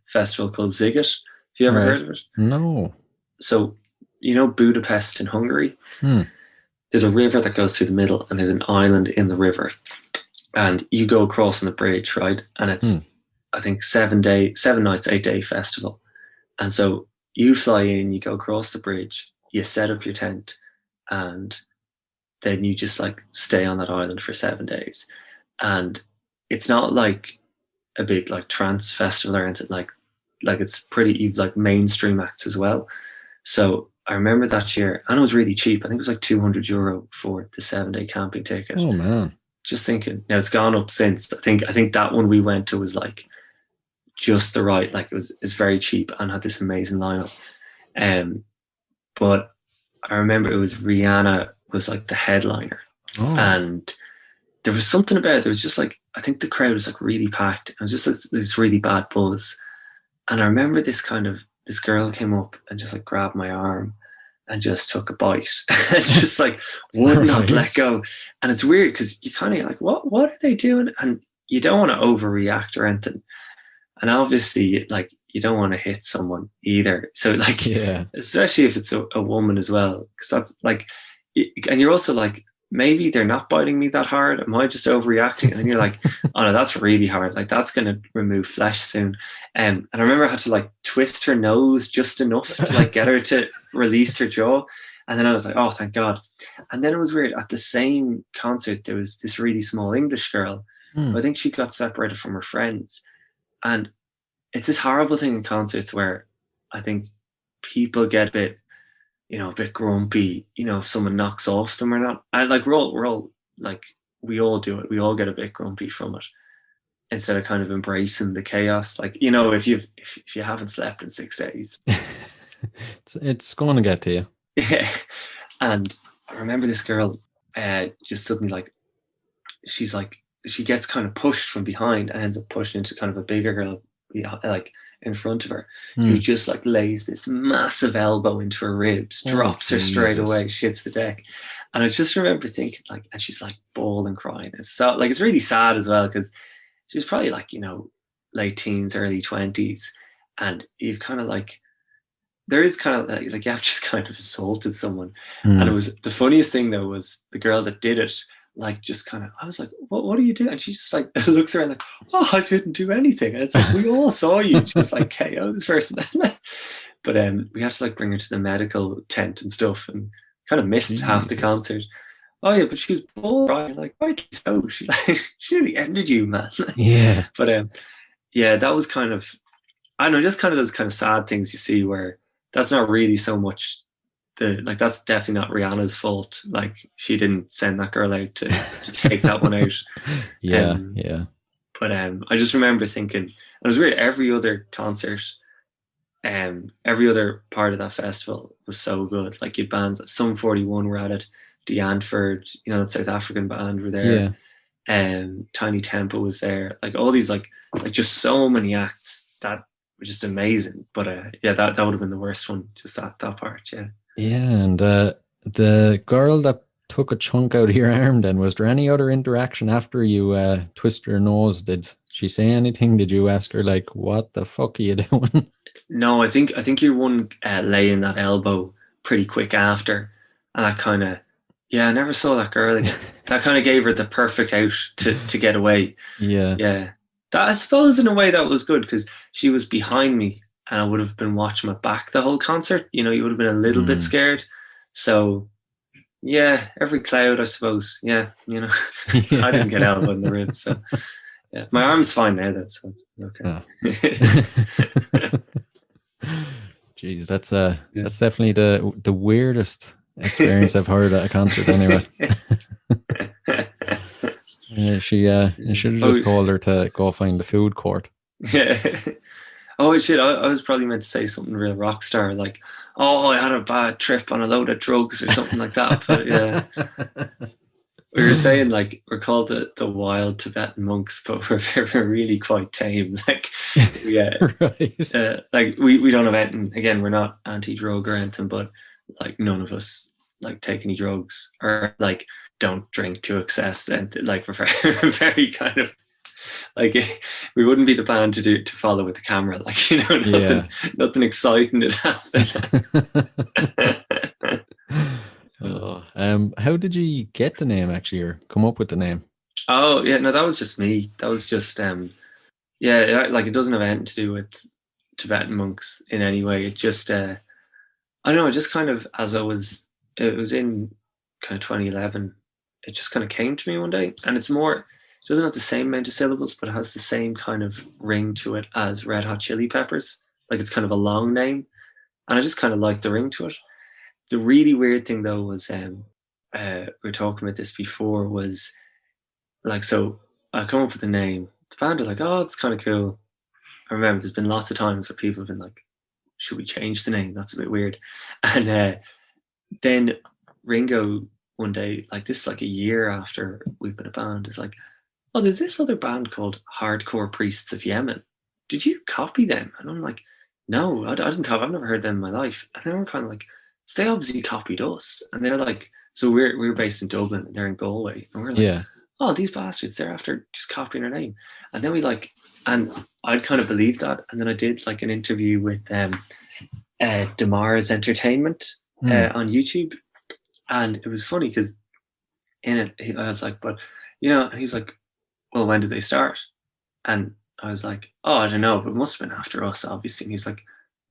festival called Ziget. Have you ever heard of it? No. So, Budapest in Hungary. There's a river that goes through the middle, and there's an island in the river, and you go across on the bridge, right? And it's I think 7 nights, 8-day festival. And so you fly in, you go across the bridge, you set up your tent, and then you just like stay on that island for 7 days. And it's not like a big like trance festival or anything, like it's pretty like mainstream acts as well. So I remember that year, and it was really cheap. I think it was like €200 for the 7-day camping ticket. Oh man. Just thinking, now it's gone up since. I think that one we went to was like just the right, like it's very cheap and had this amazing lineup. But I remember it was Rihanna was like the headliner. And there was something about it. There was just like, I think the crowd was like really packed. It was just this really bad buzz. And I remember this girl came up and just like grabbed my arm and just took a bite and just like would not let go. And it's weird because you kind of like, what are they doing? And you don't want to overreact or anything. And obviously, like, you don't want to hit someone either. So like, especially if it's a woman as well, because that's like, and you're also like, maybe they're not biting me that hard. Am I just overreacting? And then you're like, oh no, that's really hard. Like that's going to remove flesh soon. And I remember I had to like twist her nose just enough to like get her to release her jaw. And then I was like, oh, thank God. And then it was weird. At the same concert, there was this really small English girl. I think she got separated from her friends. And it's this horrible thing in concerts where I think people get a bit grumpy, if someone knocks off them or not. And like we're all like, we all do it. We all get a bit grumpy from it instead of kind of embracing the chaos. Like, if you haven't slept in 6 days, it's going to get to you. Yeah. And I remember this girl just suddenly like, she's like, she gets kind of pushed from behind and ends up pushing into kind of a bigger girl like in front of her, who just like lays this massive elbow into her ribs, drops her straight away, she hits the deck. And I just remember thinking like, and she's like bawling, crying. It's so like, it's really sad as well, because she's probably like, late teens, early 20s. And you've kind of like, there is kind of like you have just kind of assaulted someone. And it was, the funniest thing though was the girl that did it, like just kind of, I was like, what are you doing? And she just like looks around like, oh, I didn't do anything. And it's like, we all saw you just like KO this person. But we had to like bring her to the medical tent and stuff, and kind of missed half the concert. Oh yeah, but she was bald, right? Like, right, so she nearly ended you, man. Yeah. But yeah, that was kind of, I don't know, just kind of those kind of sad things you see where that's not really so much that's definitely not Rihanna's fault. Like, she didn't send that girl out to take that one out. Yeah. But I just remember thinking, it was weird, every other concert, every other part of that festival was so good. Like, you'd bands, Sum 41 were at it, the Antford, that South African band were there. Tiny Tempo was there. Like, all these like just so many acts that were just amazing. But that would have been the worst one, just that part. Yeah, and the girl that took a chunk out of your arm, then, was there any other interaction after you twist her nose? Did she say anything? Did you ask her like, what the fuck are you doing? No, I think your one lay in that elbow pretty quick after, and that kind of, I never saw that girl again. That kind of gave her the perfect out to get away. Yeah. That, I suppose in a way that was good, because she was behind me and I would have been watching my back the whole concert. You would have been a little bit scared. So every cloud, I suppose. I didn't get elbowed in the ribs. So my arm's fine now though, so it's okay. Jeez, that's definitely the weirdest experience I've heard at a concert anyway. You should have just told her to go find the food court. Oh shit! I was probably meant to say something real rock star, like, "Oh, I had a bad trip on a load of drugs" or something like that. But yeah, we were saying like we're called the Wild Tibetan Monks, but we're really quite tame. Like, yeah, Right. like we don't have anything. Again, we're not anti-drug or anything, but like none of us like take any drugs or like don't drink to excess, and like we're very, very kind of like we wouldn't be the band to follow with the camera, like, you know, nothing exciting had happened. How did you get the name actually, or come up with the name? Oh yeah, no, that was just me. That was just yeah, like it doesn't have anything to do with Tibetan monks in any way. It just I don't know, it just kind of, it was in kind of 2011, it just kind of came to me one day, and it doesn't have the same amount of syllables, but it has the same kind of ring to it as Red Hot Chili Peppers. Like, it's kind of a long name, and I just kind of like the ring to it. The really weird thing though was, we were talking about this before, was like, so I come up with the name. The band are like, "Oh, it's kind of cool." I remember there's been lots of times where people have been like, "Should we change the name? That's a bit weird." And then Ringo one day, like this, like a year after we've been a band, is like, "Oh, there's this other band called Hardcore Priests of Yemen. Did you copy them?" And I'm like, "No, I didn't copy. I've never heard them in my life." And then we're kind of like, "So they obviously copied us." And they're like, so we're based in Dublin and they're in Galway, and we're like, Yeah. "Oh, these bastards, they're after just copying our name." And then and I'd kind of believed that. And then I did like an interview with Damar's Entertainment on YouTube. And it was funny because in it, I was like, "But, you know," and he was like, "Well, when did they start?" And I was like, "Oh, I don't know, but it must have been after us, obviously." And he's like,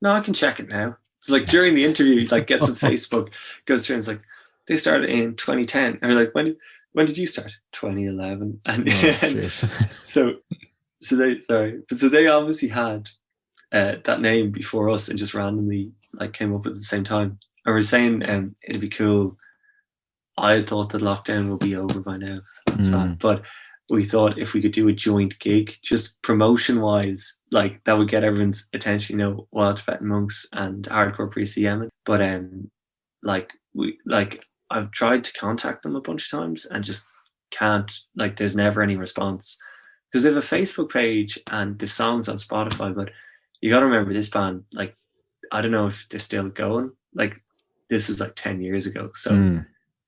"No, I can check it now." So like during the interview, he like gets on Facebook, goes through and is like, "They started in 2010. And we're like, when did you start? 2011. And, and so they obviously had that name before us and just randomly like came up with it at the same time. And we're saying it'd be cool. I thought that lockdown would be over by now, so that's sad. But we thought if we could do a joint gig, just promotion wise, like that would get everyone's attention, you know, Wild Tibetan Monks and Hardcore Priests of Yemen. But I've tried to contact them a bunch of times and just can't, like, there's never any response. Because they have a Facebook page and the songs on Spotify, but you gotta remember this band, like, I don't know if they're still going. Like, this was like 10 years ago. So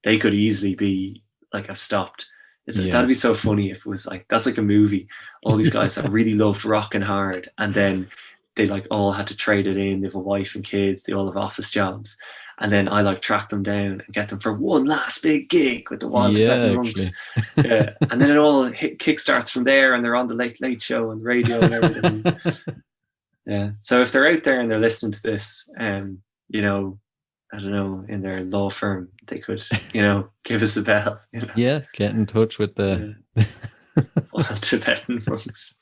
they could easily be like, "I've stopped." That'd be so funny if it was like, that's like a movie. All these guys that really loved rocking hard, and then they like all had to trade it in. They have a wife and kids. They all have office jobs. And then I like track them down and get them for one last big gig with the Wild Tibetan Monks. Yeah. And then it all kickstarts from there, and they're on the Late Late Show and the radio and everything. Yeah. So if they're out there and they're listening to this, you know, I don't know, in their law firm, they could, you know, give us a bell. You know? Yeah, get in touch with the Wild Tibetan Monks.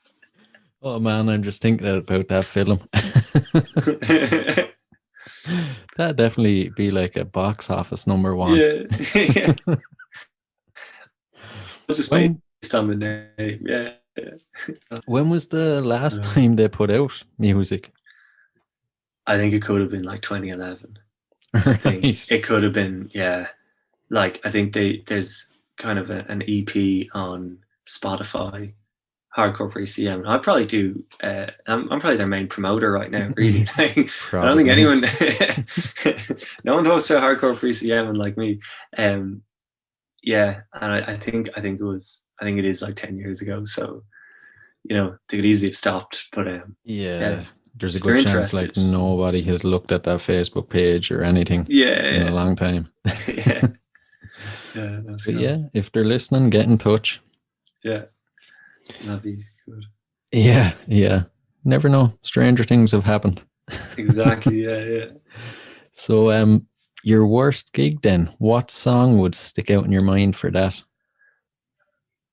Oh man, I'm just thinking about that film. That'd definitely be like a box office #1. Yeah. Just based on the name. Yeah. When was the last time they put out music? I think it could have been like 2011. Right. I think it could have been, yeah. Like, I think there's kind of an EP on Spotify, Hardcore Priests of Yemen. I probably do. I'm probably their main promoter right now, really. Like, I don't think anyone, no one talks about Hardcore Priests of Yemen like me. Yeah, and I think it is like 10 years ago. So, you know, they could easily have stopped. But yeah, there's a good chance like nobody has looked at that Facebook page or anything in a long time. Yeah. Yeah, if they're listening, get in touch. Yeah, that'd be good. Yeah. Never know. Stranger things have happened. Exactly. Yeah. So, your worst gig then? What song would stick out in your mind for that?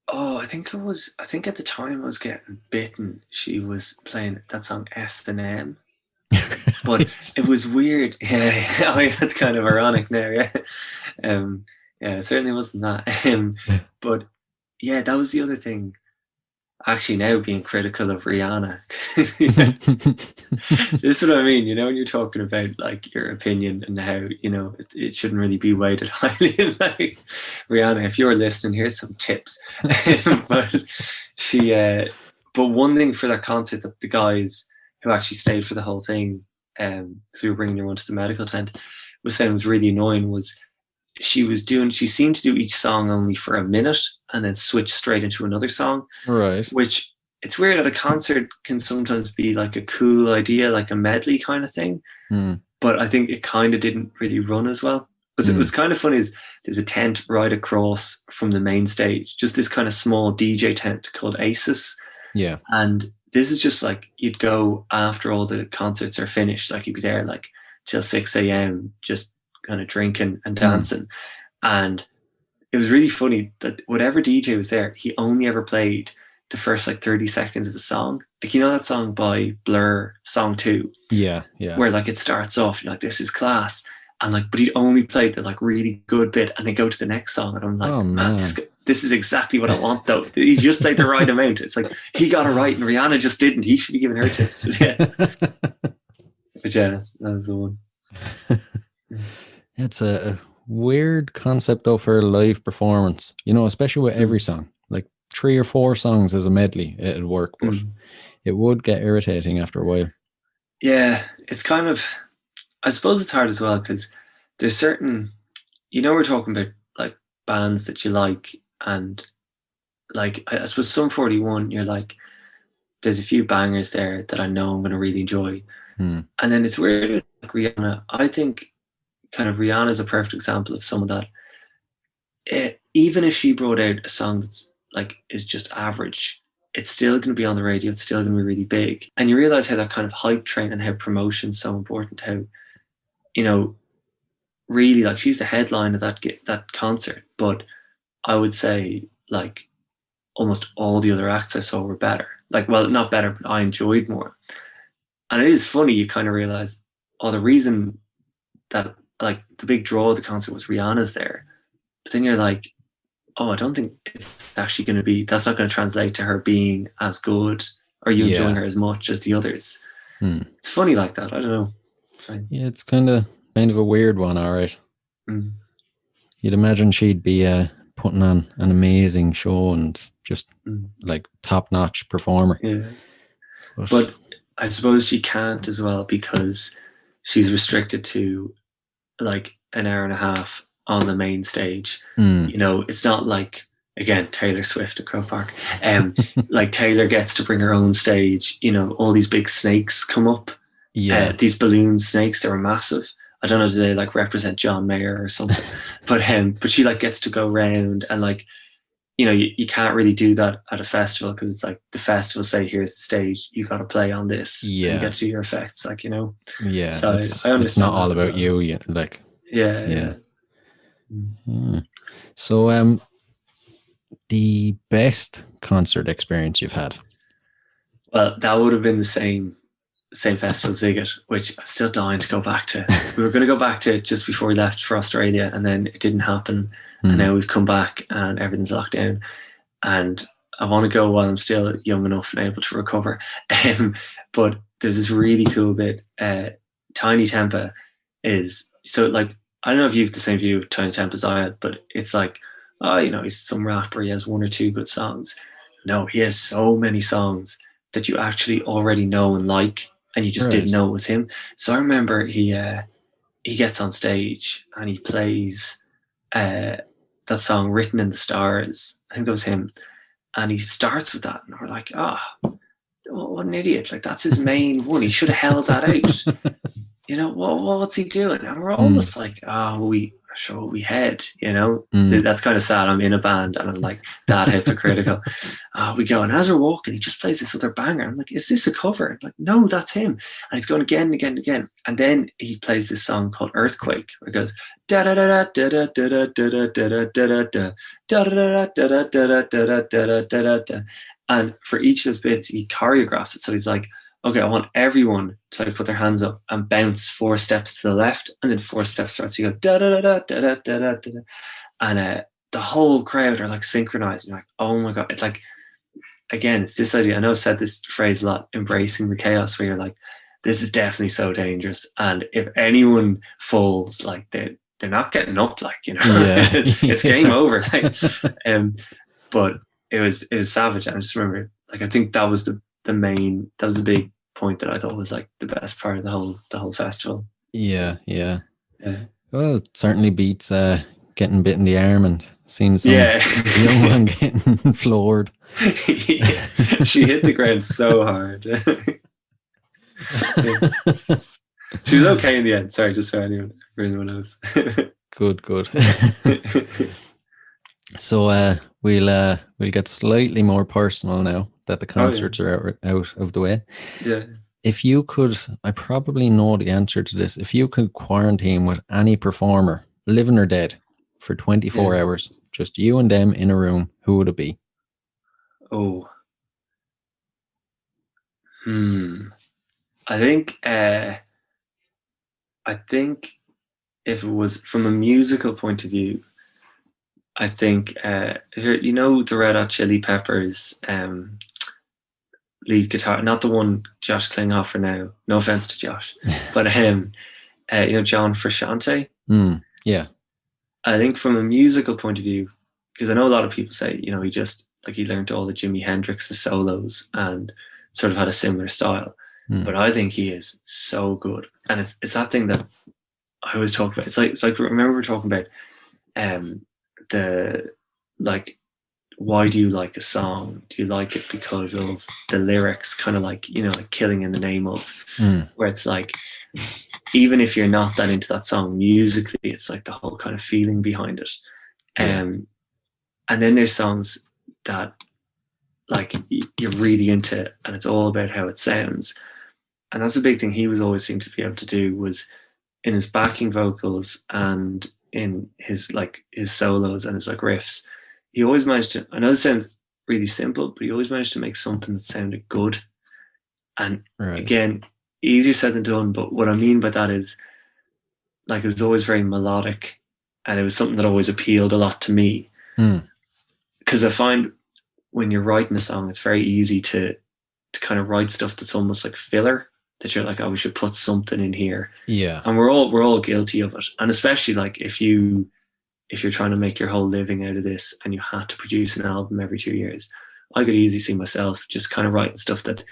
Oh, I think at the time I was getting bitten. She was playing that song S&M. But it was weird. Yeah. I mean, that's kind of ironic now. Yeah. Yeah, it certainly wasn't that. But yeah, that was the other thing. actually now being critical of Rihanna. This is what I mean, when you're talking about like your opinion and how, it shouldn't really be weighted highly. Like Rihanna, if you're listening, here's some tips. But but one thing for that concert that the guys who actually stayed for the whole thing, because we were bringing everyone to the medical tent, was saying was really annoying was she seemed to do each song only for a minute and then switch straight into another song. Right. Which it's weird that a concert can sometimes be like a cool idea, like a medley kind of thing. But I think it kind of didn't really run as well. What's kind of funny is there's a tent right across from the main stage, just this kind of small DJ tent called Aces. Yeah. And this is just like, you'd go after all the concerts are finished, like you'd be there like till 6 a.m. just kind of drinking and dancing. And it was really funny that whatever DJ was there, he only ever played the first like 30 seconds of a song. Like, that song by Blur, Song 2. Yeah. Where like it starts off, you're like, this is class. And like, but he'd only played the like really good bit and then go to the next song. And I'm like, oh, man. This is exactly what I want though. He just played the right amount. It's like, he got it right and Rihanna just didn't. He should be giving her tips. But yeah. But yeah, that was the one. It's a weird concept though for a live performance, especially with every song. Like 3 or 4 songs as a medley, it'd work, but it would get irritating after a while. Yeah, it's kind of, I suppose it's hard as well because there's certain, we're talking about like bands that you like, and like I suppose Sum 41, you're like, there's a few bangers there that I know I'm going to really enjoy. And then it's weird with like Rihanna. I think kind of Rihanna is a perfect example of someone that even if she brought out a song that's like is just average, it's still going to be on the radio, it's still going to be really big. And you realize how that kind of hype train and how promotion's so important, how really like she's the headline of that concert, but I would say like almost all the other acts I saw were better. Like, well, not better, but I enjoyed more. And it is funny, you kind of realize, the reason that like the big draw of the concert was Rihanna's there, but then you're like, I don't think it's actually going to be, that's not going to translate to her being as good or you enjoying her as much as the others. It's funny like that. I don't know. Yeah, it's kind of a weird one. All right. You'd imagine she'd be putting on an amazing show and just like top-notch performer. Yeah. But I suppose she can't as well because she's restricted to like an hour and a half on the main stage. It's not like, again, Taylor Swift at Croke Park. Like Taylor gets to bring her own stage. All these big snakes come up. Yeah. These balloon snakes, they were massive. I don't know, do they like represent John Mayer or something? But she like gets to go around and like, you can't really do that at a festival because it's like the festival say, here's the stage, you got to play on this. Yeah. And you get to do your effects, like, Yeah. So I understand. It's not all about you, like. Yeah. So, the best concert experience you've had? Well, that would have been the same festival, Ziggit, which I'm still dying to go back to. We were going to go back to it just before we left for Australia, and then it didn't happen. And now we've come back and everything's locked down. And I want to go while I'm still young enough and able to recover. But there's this really cool bit. Tiny Tempa is, so like, I don't know if you have the same view of Tiny Tempa as I had, but it's like, he's some rapper, he has 1 or 2 good songs. No, he has so many songs that you actually already know and like, and you just didn't know it was him. So I remember he gets on stage and he plays that song Written in the Stars. I think that was him. And he starts with that and we're like, what an idiot. Like, that's his main one. He should have held that out. What's he doing? And we're almost like, we head, That's kind of sad. I'm in a band and I'm like that hypocritical. We go, and as we're walking, he just plays this other banger. I'm like, is this a cover? I'm like, no, that's him. And he's going again and again and again. And then he plays this song called Earthquake, where it goes da da da da da da da da da da da da da da da da da da. And for each of those bits, he choreographs it. So he's like, okay, I want everyone to like put their hands up and bounce 4 steps to the left and then 4 steps to the right. So you go da da da da da da da da, and the whole crowd are like synchronized. And you're like, oh my god! It's like, again, it's this idea. I know I've said this phrase a lot, embracing the chaos, where you're like, this is definitely so dangerous. And if anyone falls, like they're not getting up, like, you know, it's game over. Like, but it was savage. And I just remember, like, I think that was the big point that I thought was like the best part of the whole festival. Yeah. Well, it certainly beats getting bit in the arm and seeing some young man getting floored. Yeah. She hit the ground so hard. She was okay in the end. Sorry, just so everyone knows. Good. So we'll get slightly more personal now that the concerts are out of the way. Yeah. If you could, I probably know the answer to this. If you could quarantine with any performer, living or dead, for 24 hours, just you and them in a room, who would it be? Oh. I think if it was from a musical point of view, I think you know the Red Hot Chili Peppers lead guitar, not the one Josh Klinghoffer now. No offense to Josh, but you know, John Frusciante. Yeah. I think from a musical point of view, because I know a lot of people say, you know, he learned all the Jimi Hendrix's solos and sort of had a similar style. But I think he is so good, and it's that thing that I always talk about. It's like remember we were talking about the, like, why do you like a song? Do you like it because of the lyrics, kind of like, you know, like Killing in the Name of, where it's like, even if you're not that into that song musically, it's like the whole kind of feeling behind it. And then there's songs that, like, you're really into and it's all about how it sounds. And that's a big thing he was always seemed to be able to do, was in his backing vocals and in his solos and his like riffs. He always managed to, I know this sounds really simple, but he always managed to make something that sounded good. And again, easier said than done, but what I mean by that is, like, it was always very melodic, and it was something that always appealed a lot to me. Because I find when you're writing a song, it's very easy to kind of write stuff that's almost like filler, that you're like, oh, we should put something in here. Yeah. And we're all guilty of it. And especially like if you're trying to make your whole living out of this and you had to produce an album every 2 years, I could easily see myself just kind of writing stuff that, you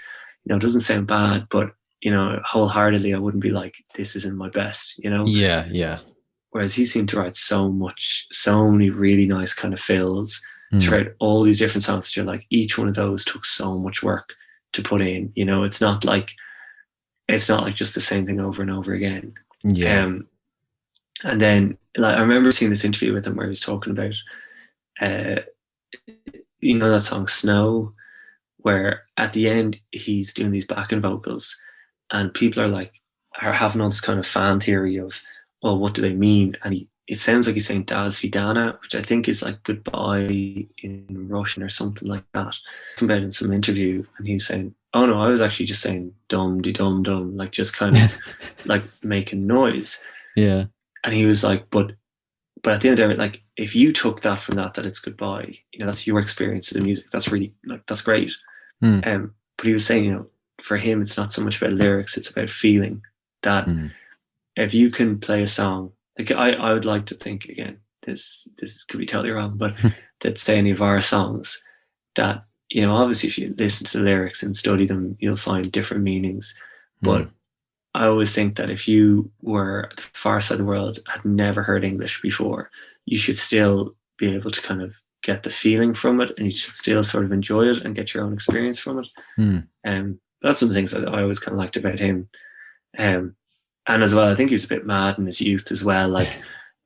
know, doesn't sound bad, but, you know, wholeheartedly I wouldn't be like, this isn't my best, you know? Yeah. Whereas he seemed to write so many really nice kind of fills throughout all these different songs that you're like, each one of those took so much work to put in, you know? It's not like just the same thing over and over again. Yeah. And then, like, I remember seeing this interview with him where he was talking about, you know, that song Snow, where at the end he's doing these backing vocals and people are having all this kind of fan theory of, well, what do they mean? And it sounds like he's saying Das Vidana, which I think is like goodbye in Russian or something like that. About in some interview, and he's saying, oh no, I was actually just saying dum de dum dum, like just kind of like making noise. Yeah. And he was like, but at the end of it, like, if you took that from that it's goodbye, you know, that's your experience of the music. That's really, like, that's great. But he was saying, you know, for him, it's not so much about lyrics, it's about feeling. That if you can play a song, like, I would like to think, again, this could be totally wrong, but that say any of our songs, that, you know, obviously if you listen to the lyrics and study them, you'll find different meanings. But I always think that if you were at the far side of the world, had never heard English before, you should still be able to kind of get the feeling from it, and you should still sort of enjoy it and get your own experience from it. That's one of the things that I always kind of liked about him. And as well, I think he was a bit mad in his youth as well, like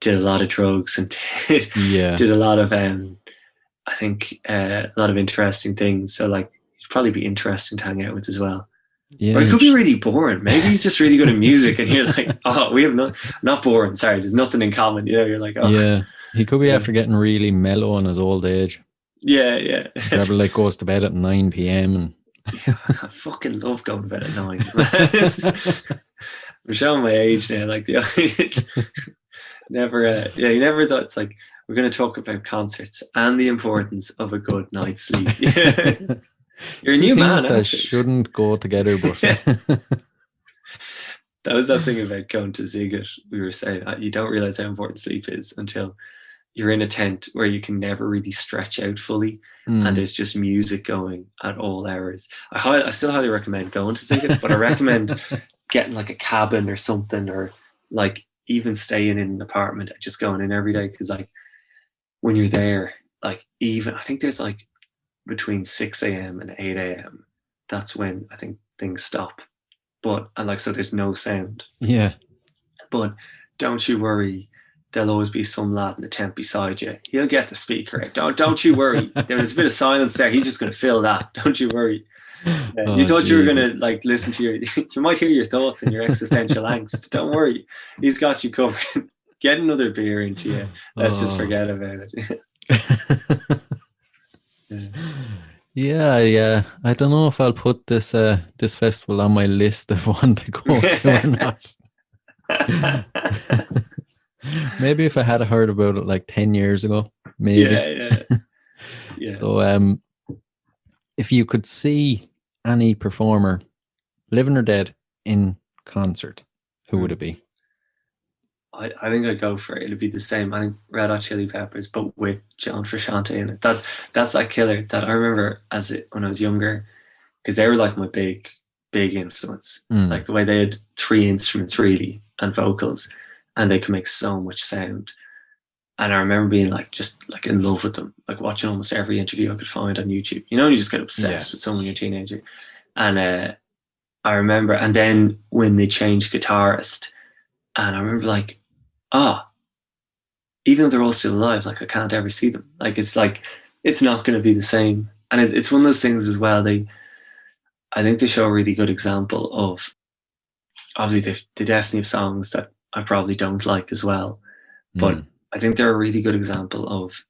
did a lot of drugs and did a lot of, I think, a lot of interesting things. So, like, he'd probably be interesting to hang out with as well. Yeah, or it could be really boring. Maybe he's just really good at music, and you're like, oh, we have not boring. Sorry, there's nothing in common. You know, you're like, oh, yeah. He could be after getting really mellow in his old age. Yeah. Probably like goes to bed at 9 p.m. and I fucking love going to bed at 9. I'm showing my age now. Like, you never thought it's like, we're going to talk about concerts and the importance of a good night's sleep. You're a Two new things man, that aren't you? shouldn't go together, but That was that thing about going to Ziggit. We were saying you don't realize how important sleep is until you're in a tent where you can never really stretch out fully, and there's just music going at all hours. I still highly recommend going to Ziggit, but I recommend getting like a cabin or something, or like even staying in an apartment and just going in every day, because like when you're there, like even I think there's like between 6 a.m. and 8 a.m. That's when I think things stop. But and like so there's no sound. yeah. But don't you worry, there'll always be some lad in the tent beside you. He'll get the speaker out. Don't you worry. There's a bit of silence there. He's just going to fill that. Don't you worry. You thought you were going to like listen to you might hear your thoughts and your existential angst. Don't worry. He's got you covered. Get another beer into you. Let's just forget about it. Yeah. I don't know if I'll put this this festival on my list of one to go to or not. Maybe if I had heard about it like 10 years ago, maybe. Yeah. So if you could see any performer, living or dead, in concert, who would it be? I think I'd go for it. It'd be the same. I think Red Hot Chili Peppers, but with John Frusciante in it. That's that killer that I remember when I was younger, because they were like my big influence. Like the way they had 3 instruments really and vocals, and they could make so much sound. And I remember being like just like in love with them, like watching almost every interview I could find on YouTube. You know, you just get obsessed with someone when you're a teenager. And I remember, and then when they changed guitarist, and I remember like, even though they're all still alive, like I can't ever see them. Like it's not going to be the same. And it's one of those things as well. I think they show a really good example of, obviously they definitely have songs that I probably don't like as well, but I think they're a really good example of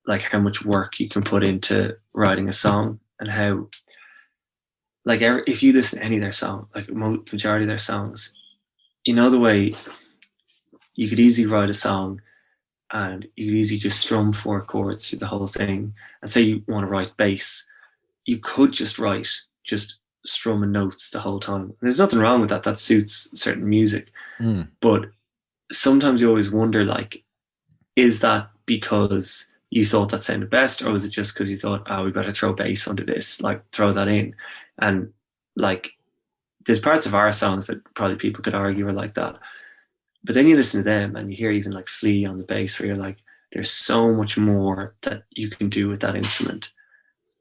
like how much work you can put into writing a song, and how like if you listen to any of their songs, like majority of their songs, you know, the way you could easily write a song and you could easily just strum 4 chords through the whole thing, and say you want to write bass, you could just strumming notes the whole time. And there's nothing wrong with that. That suits certain music. But sometimes you always wonder, like, is that because you thought that sounded best, or was it just because you thought, we better throw bass under this, like throw that in? And like, there's parts of our songs that probably people could argue are like that. But then you listen to them and you hear even like Flea on the bass, where you're like, there's so much more that you can do with that instrument,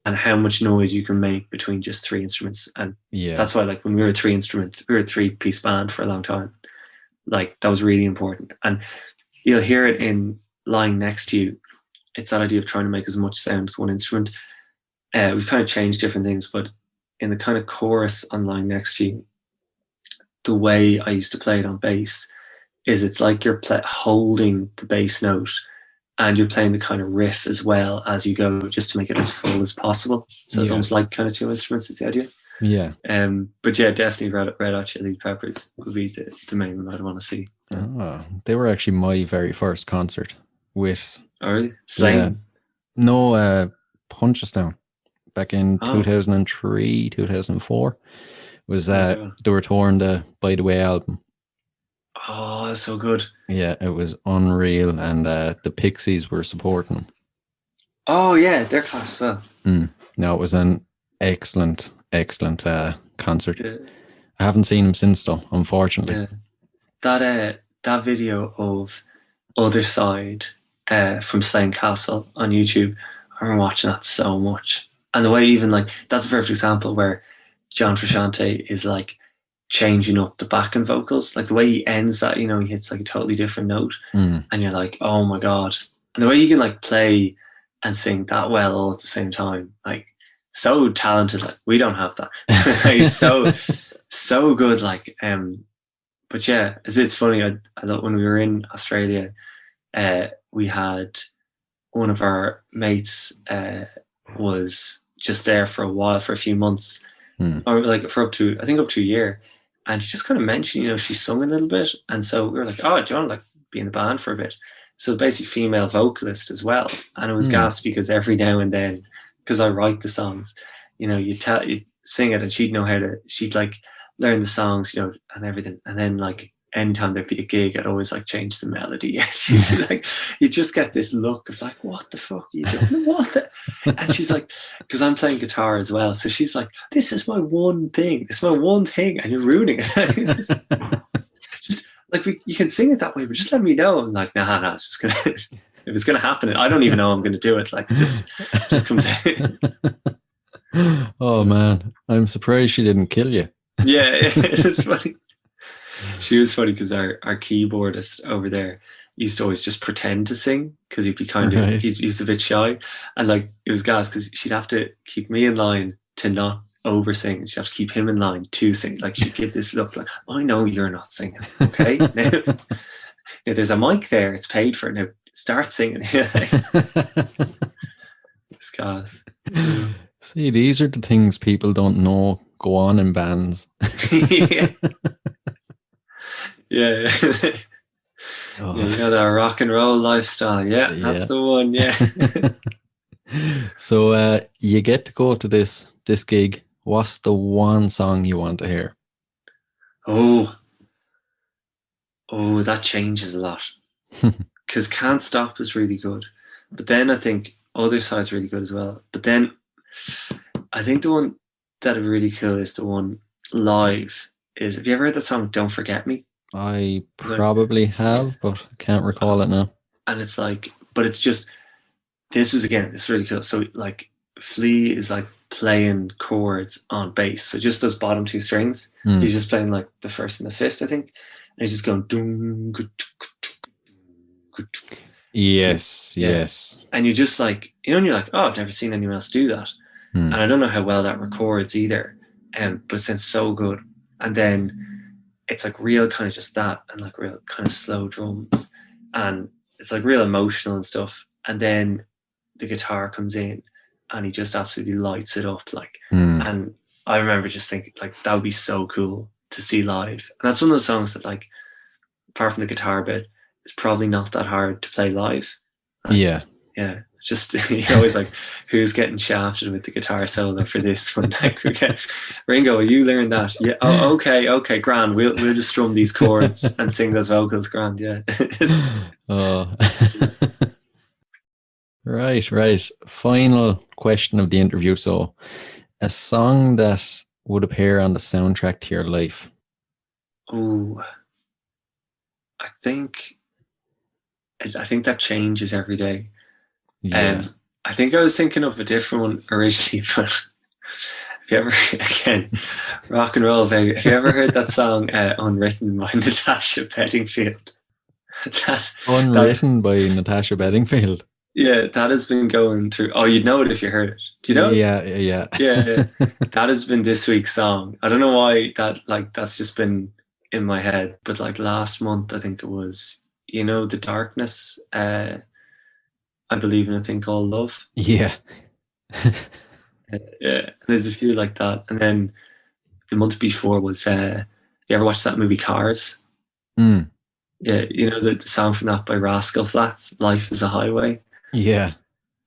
and how much noise you can make between just 3 instruments. And that's why, like, when we were a 3-piece band for a long time, like that was really important. And you'll hear it in Lying Next to You. It's that idea of trying to make as much sound with one instrument. We've kind of changed different things, but in the kind of chorus on Lying Next to You, the way I used to play it on bass is it's like you're holding the bass note and you're playing the kind of riff as well as you go, just to make it as full as possible. So it's almost like kind of 2 instruments is the idea. Yeah. But yeah, definitely Red Hot Chili Peppers would be the main one I'd want to see. They were actually my very first concert with Slane. Punchestown back in 2003, 2004. Was they were touring the By the Way album. Oh, that's so good. Yeah, it was unreal, and the Pixies were supporting them. Oh yeah, they're class as well. No, it was an excellent concert. Yeah. I haven't seen them since though, unfortunately. Yeah. That video of Other Side from Slane Castle on YouTube, I remember watching that so much. And the way even like, that's a perfect example where John Frusciante is like changing up the backing vocals, like the way he ends that, you know, he hits like a totally different note, and you're like, oh my god. And the way he can like play and sing that well all at the same time, like so talented. Like we don't have that. He's so good. Like but yeah, it's funny. I thought when we were in Australia, we had one of our mates was just there for a while, for a few months, or like for up to a year. And she just kind of mentioned, you know, she sung a little bit. And so we were like, oh, do you want to like be in the band for a bit? So basically female vocalist as well. And it was gas because every now and then, because I write the songs, you sing it, and she'd like learn the songs, and everything, and then like anytime there'd be a gig, I'd always like change the melody. And she'd be like, you just get this look of like, what the fuck are you doing? And she's like, because I'm playing guitar as well, so she's like, this is my one thing, and you're ruining it. just like, you can sing it that way, but just let me know. I'm like, nah, it's just gonna if it's gonna happen, I don't even know I'm gonna do it. Like, it just comes out. Oh man, I'm surprised she didn't kill you. Yeah, it's funny. She was funny because our keyboardist over there used to always just pretend to sing, because he'd be kind of, he's a bit shy, and like it was gas because she'd have to keep me in line to not over sing. She'd have to keep him in line to sing. Like, she'd give this look like, I know you're not singing, okay? Now there's a mic there, it's paid for, now start singing. It's gas. See, these are the things people don't know go on in bands. Yeah. Oh. Yeah, that rock and roll lifestyle. Yeah, that's the one. Yeah. So you get to go to this gig. What's the one song you want to hear? Oh, that changes a lot. Because Can't Stop is really good, but then I think Other Side's really good as well. But then I think the one that would be really cool is the one live. Have you ever heard that song "Don't Forget Me"? I probably have, but I can't recall it now. And it's like, but it's just, it's really cool. So like, Flea is like playing chords on bass, so just those bottom two strings. He's just playing like the first and the fifth, I think, and he's just going doom. Yes. And you just like, and you're like, oh, I've never seen anyone else do that. And I don't know how well that records either, but it sounds so good. And then it's like real kind of just that, and like real kind of slow drums, and it's like real emotional and stuff. And then the guitar comes in and he just absolutely lights it up. Like, and I remember just thinking like, that would be so cool to see live. And that's one of those songs that, like, apart from the guitar bit, it's probably not that hard to play live. Yeah. Just, you're always like, who's getting shafted with the guitar solo for this one? Like, okay, Ringo, you learn that? Yeah. Oh, okay, grand. We'll just strum these chords and sing those vocals, grand. Yeah. Oh. Right. Final question of the interview. So, a song that would appear on the soundtrack to your life? Oh, I think that changes every day. Yeah. I think I was thinking of a different one originally, but have you ever, again, rock and roll, baby, have you ever heard that song Unwritten by Natasha Bedingfield? Unwritten by Natasha Bedingfield? Yeah, that has been going through, you'd know it if you heard it. Do you know it? Yeah. Yeah. That has been this week's song. I don't know why that's just been in my head, but like last month, I think it was, The Darkness, I Believe in a Thing Called Love. Yeah. Yeah, there's a few like that. And then the month before was, you ever watched that movie Cars? Yeah, the song from that by Rascal Flatts, Life is a Highway. Yeah.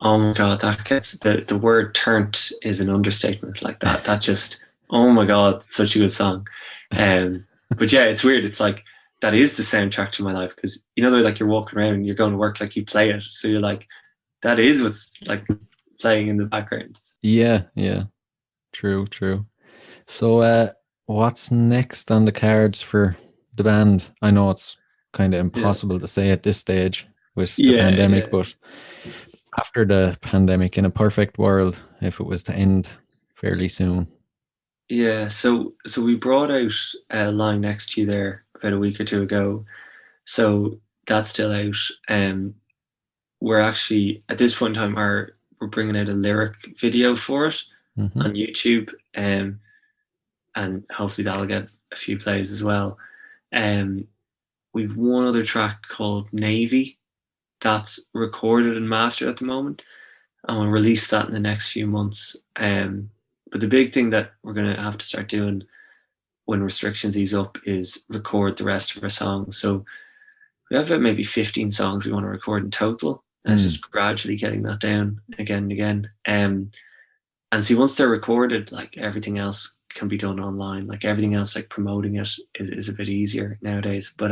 Oh my God, that gets, the word turnt is an understatement. Like that just, oh my God, such a good song. But yeah, it's weird. It's like, that is the soundtrack to my life, because they're like, you're walking around and you're going to work, like, you play it, so you're like, that is what's like playing in the background. Yeah. True. So what's next on the cards for the band? I know it's kind of impossible to say at this stage with the pandemic, but after the pandemic, in a perfect world, if it was to end fairly soon. Yeah, so we brought out Lying Next to You there about a week or two ago, so that's still out. We're actually, at this point in time, we're bringing out a lyric video for it on YouTube, and hopefully that'll get a few plays as well. We've one other track called Navy that's recorded and mastered at the moment, and we'll release that in the next few months. But the big thing that we're going to have to start doing when restrictions ease up is record the rest of our songs. So we have about maybe 15 songs we want to record in total, and it's just gradually getting that down again and again. And see, once they're recorded, like everything else can be done online. Like everything else, like promoting it is a bit easier nowadays. But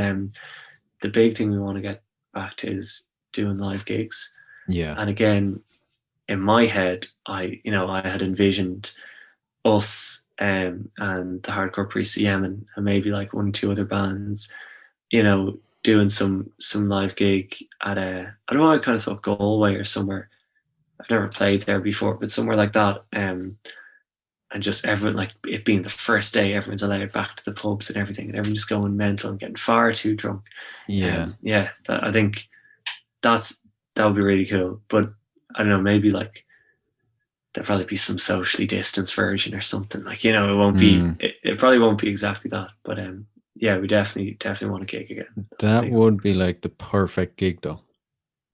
the big thing we want to get back to is doing live gigs. Yeah. And again, in my head, I had envisioned us and the Hardcore Pre-CM and maybe like 1 or 2 other bands, doing some live gig at I don't know, I kind of thought Galway or somewhere. I've never played there before, but somewhere like that. And just everyone, like it being the first day, everyone's allowed back to the pubs and everything, and everyone's just going mental and getting far too drunk. Yeah. I think that would be really cool. But I don't know, maybe like there'll probably be some socially distanced version or something. Like, it won't be, it probably won't be exactly that. But yeah, we definitely want a gig again. That would be like the perfect gig though.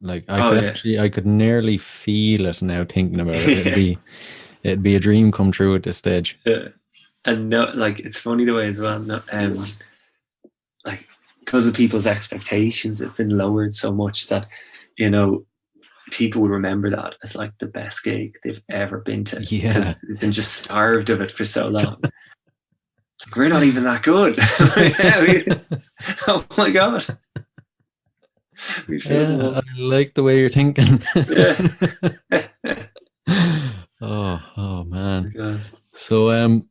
Like I could nearly feel it now thinking about it. It'd be a dream come true at this stage. Yeah. And no, like it's funny the way as well. Like because of people's expectations, it's been lowered so much that, people would remember that as like the best gig they've ever been to. Yeah. Because they've been just starved of it for so long. It's like, we're not even that good. Oh my God. I like the way you're thinking. Yeah. Oh man. Yes. So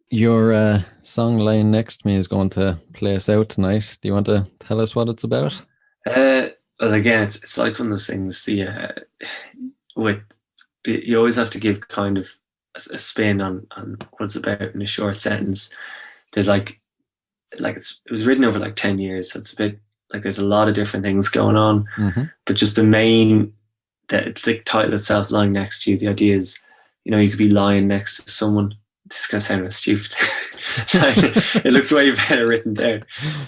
your song lying next to me is going to play us out tonight. Do you want to tell us what it's about? Well, again, it's like one of those things. With you always have to give kind of a spin on what it's about in a short sentence. There's like it was written over like 10 years, so it's a bit like there's a lot of different things going on. Mm-hmm. But just the title itself, lying next to you. The idea is, you could be lying next to someone. This is gonna sound real stupid. It looks way better written down.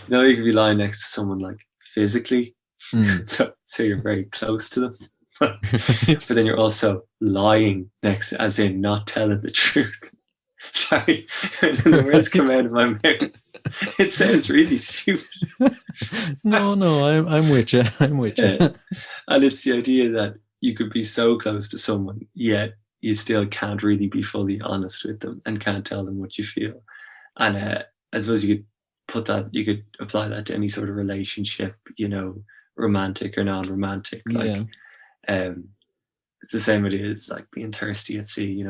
No, you could be lying next to someone like physically. So you're very close to them. But then you're also lying next, as in not telling the truth. Sorry, when the words come out of my mouth, it sounds really stupid. No, I'm with you. And it's the idea that you could be so close to someone, yet you still can't really be fully honest with them and can't tell them what you feel. And I suppose you could apply that to any sort of relationship, romantic or non-romantic. Like, it's the same idea as like being thirsty at sea,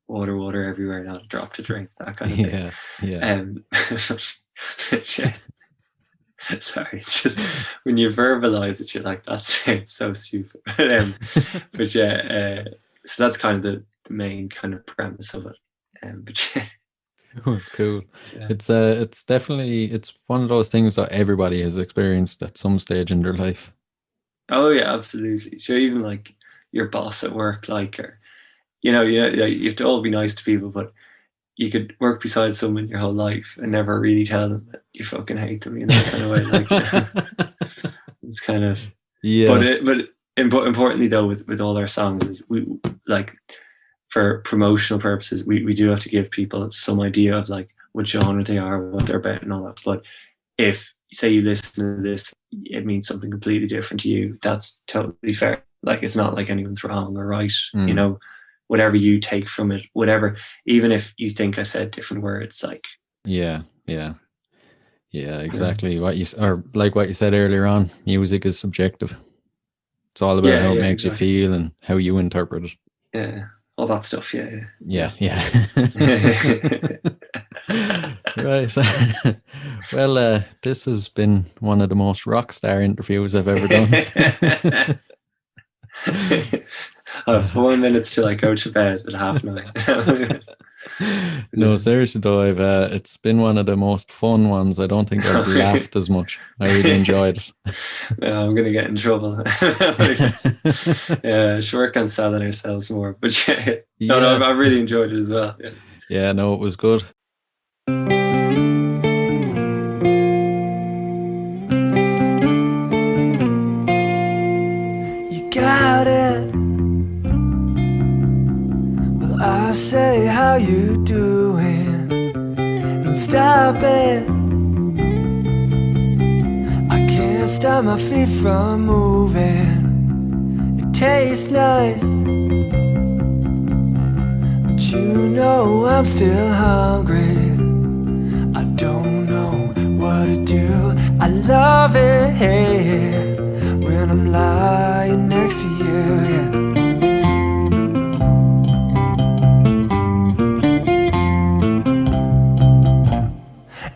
water everywhere, not a drop to drink, that kind of thing. Yeah. Sorry, it's just when you verbalize it, you're like, that sounds so stupid. But yeah, so that's kind of the main kind of premise of it. But yeah. Cool. Yeah. It's definitely, it's one of those things that everybody has experienced at some stage in their life. Oh yeah, absolutely. So even like your boss at work, like, or you have to all be nice to people, but you could work beside someone your whole life and never really tell them that you fucking hate them, kind of way. Like, it's kind of, yeah. But importantly though, with all our songs, is we like, for promotional purposes, we do have to give people some idea of like what genre they are, what they're about and all that. But if say you listen to this, it means something completely different to you, that's totally fair. Like, it's not like anyone's wrong or right. Whatever you take from it, whatever, even if you think I said different words, like, yeah, exactly. What you said earlier on, music is subjective. It's all about how it makes you feel and how you interpret it. Yeah, all that stuff. Yeah. Right. Well, this has been one of the most rock star interviews I've ever done. I have 4 minutes till I go to bed at 9:30. No, seriously though, it's been one of the most fun ones. I don't think I've laughed as much. I really enjoyed it. No, I'm gonna get in trouble. Yeah, should work on selling ourselves more. But no, I really enjoyed it as well. Yeah, no, it was good. You got it. Well, I say, how you doing? Don't stop it. I can't stop my feet from moving. It tastes nice, but you know I'm still hungry. I don't know what to do. I love it when I'm lying next to you, yeah.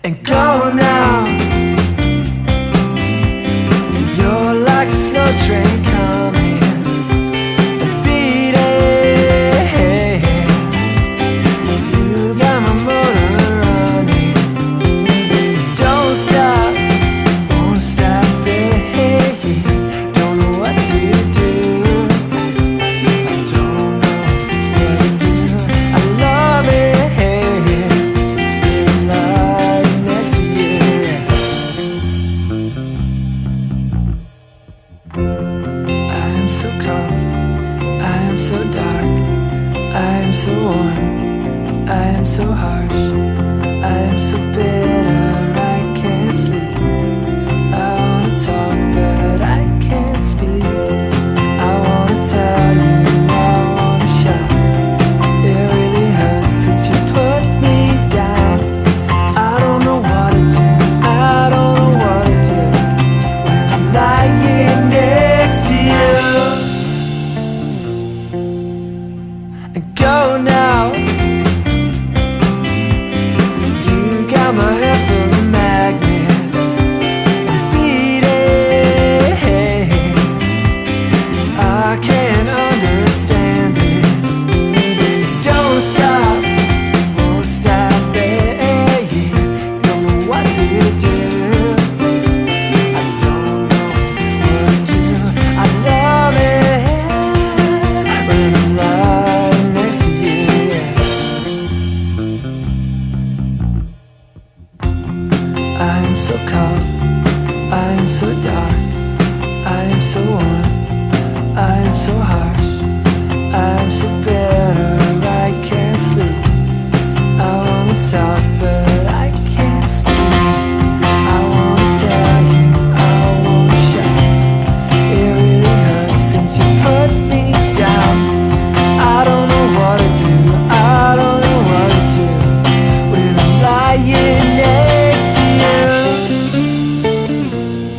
And go now. You're like a slow train coming and beating. You got my motor running. Don't stop, won't stop, baby. Don't know what to do. I don't know what to do. I love it. So cold, I am so dark, I am so warm, I am so harsh, I am so bitter, I can't sleep. I wanna talk but I can't speak. I wanna tell you, I wanna shout. It really hurts since you put me down. I don't know what to do, I don't know what to do when I'm lying next to you. Go now. You got my head full of magnets beating. I can't understand this. Don't stop, won't stop, baby. Don't know what to do. I don't know what to do. I love it when I'm lying next to you. I am so cold, I am so dark, I am so warm, I am so harsh, I am so bitter, I can't sleep. I wanna talk but I can't speak. I wanna tell you, I wanna shout. It really hurts since you put me down. I don't know what to do, I don't know what to do when I'm lying next to you.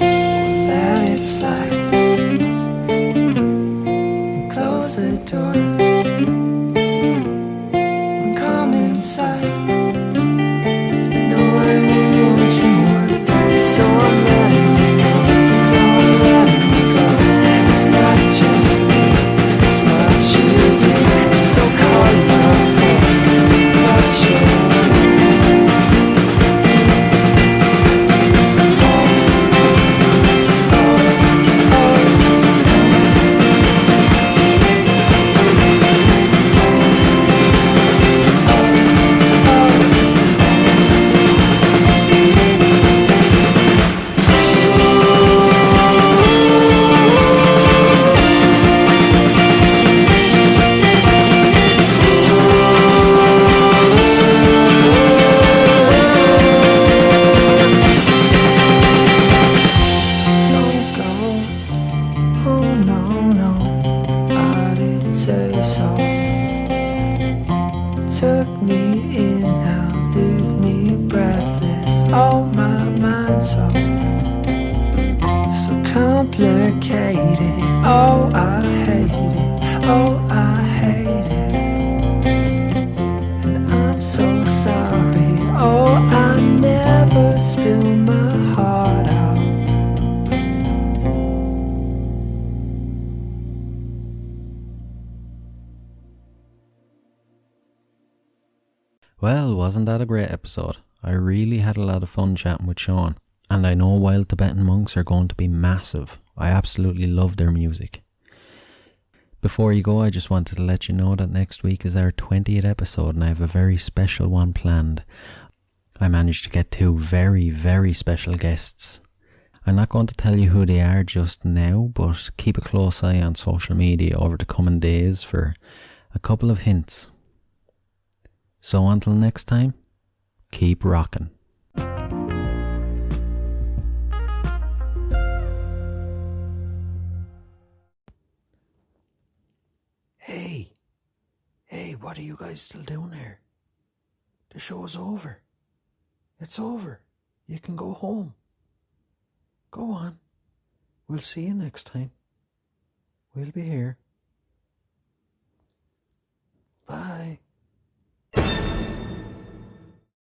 Well, let it slide and close the door and come inside. You know I really want you more, so I'm letting you know, don't letting you go. It's not just me, it's what you do. It's so colorful, but you're took me in, now leave me breathless. Oh, my mind's so complicated. Oh, I hate it. Oh, I hate it. And I'm so sorry. Oh, I never spill my heart out. Well, wasn't that a great episode? I really had a lot of fun chatting with Sean, and I know Wild Tibetan Monks are going to be massive. I absolutely love their music. Before you go, I just wanted to let you know that next week is our 20th episode and I have a very special one planned. I managed to get 2 very, very special guests. I'm not going to tell you who they are just now, but keep a close eye on social media over the coming days for a couple of hints. So until next time, keep rocking. Hey, what are you guys still doing here? The show's over. It's over. You can go home. Go on. We'll see you next time. We'll be here. Bye.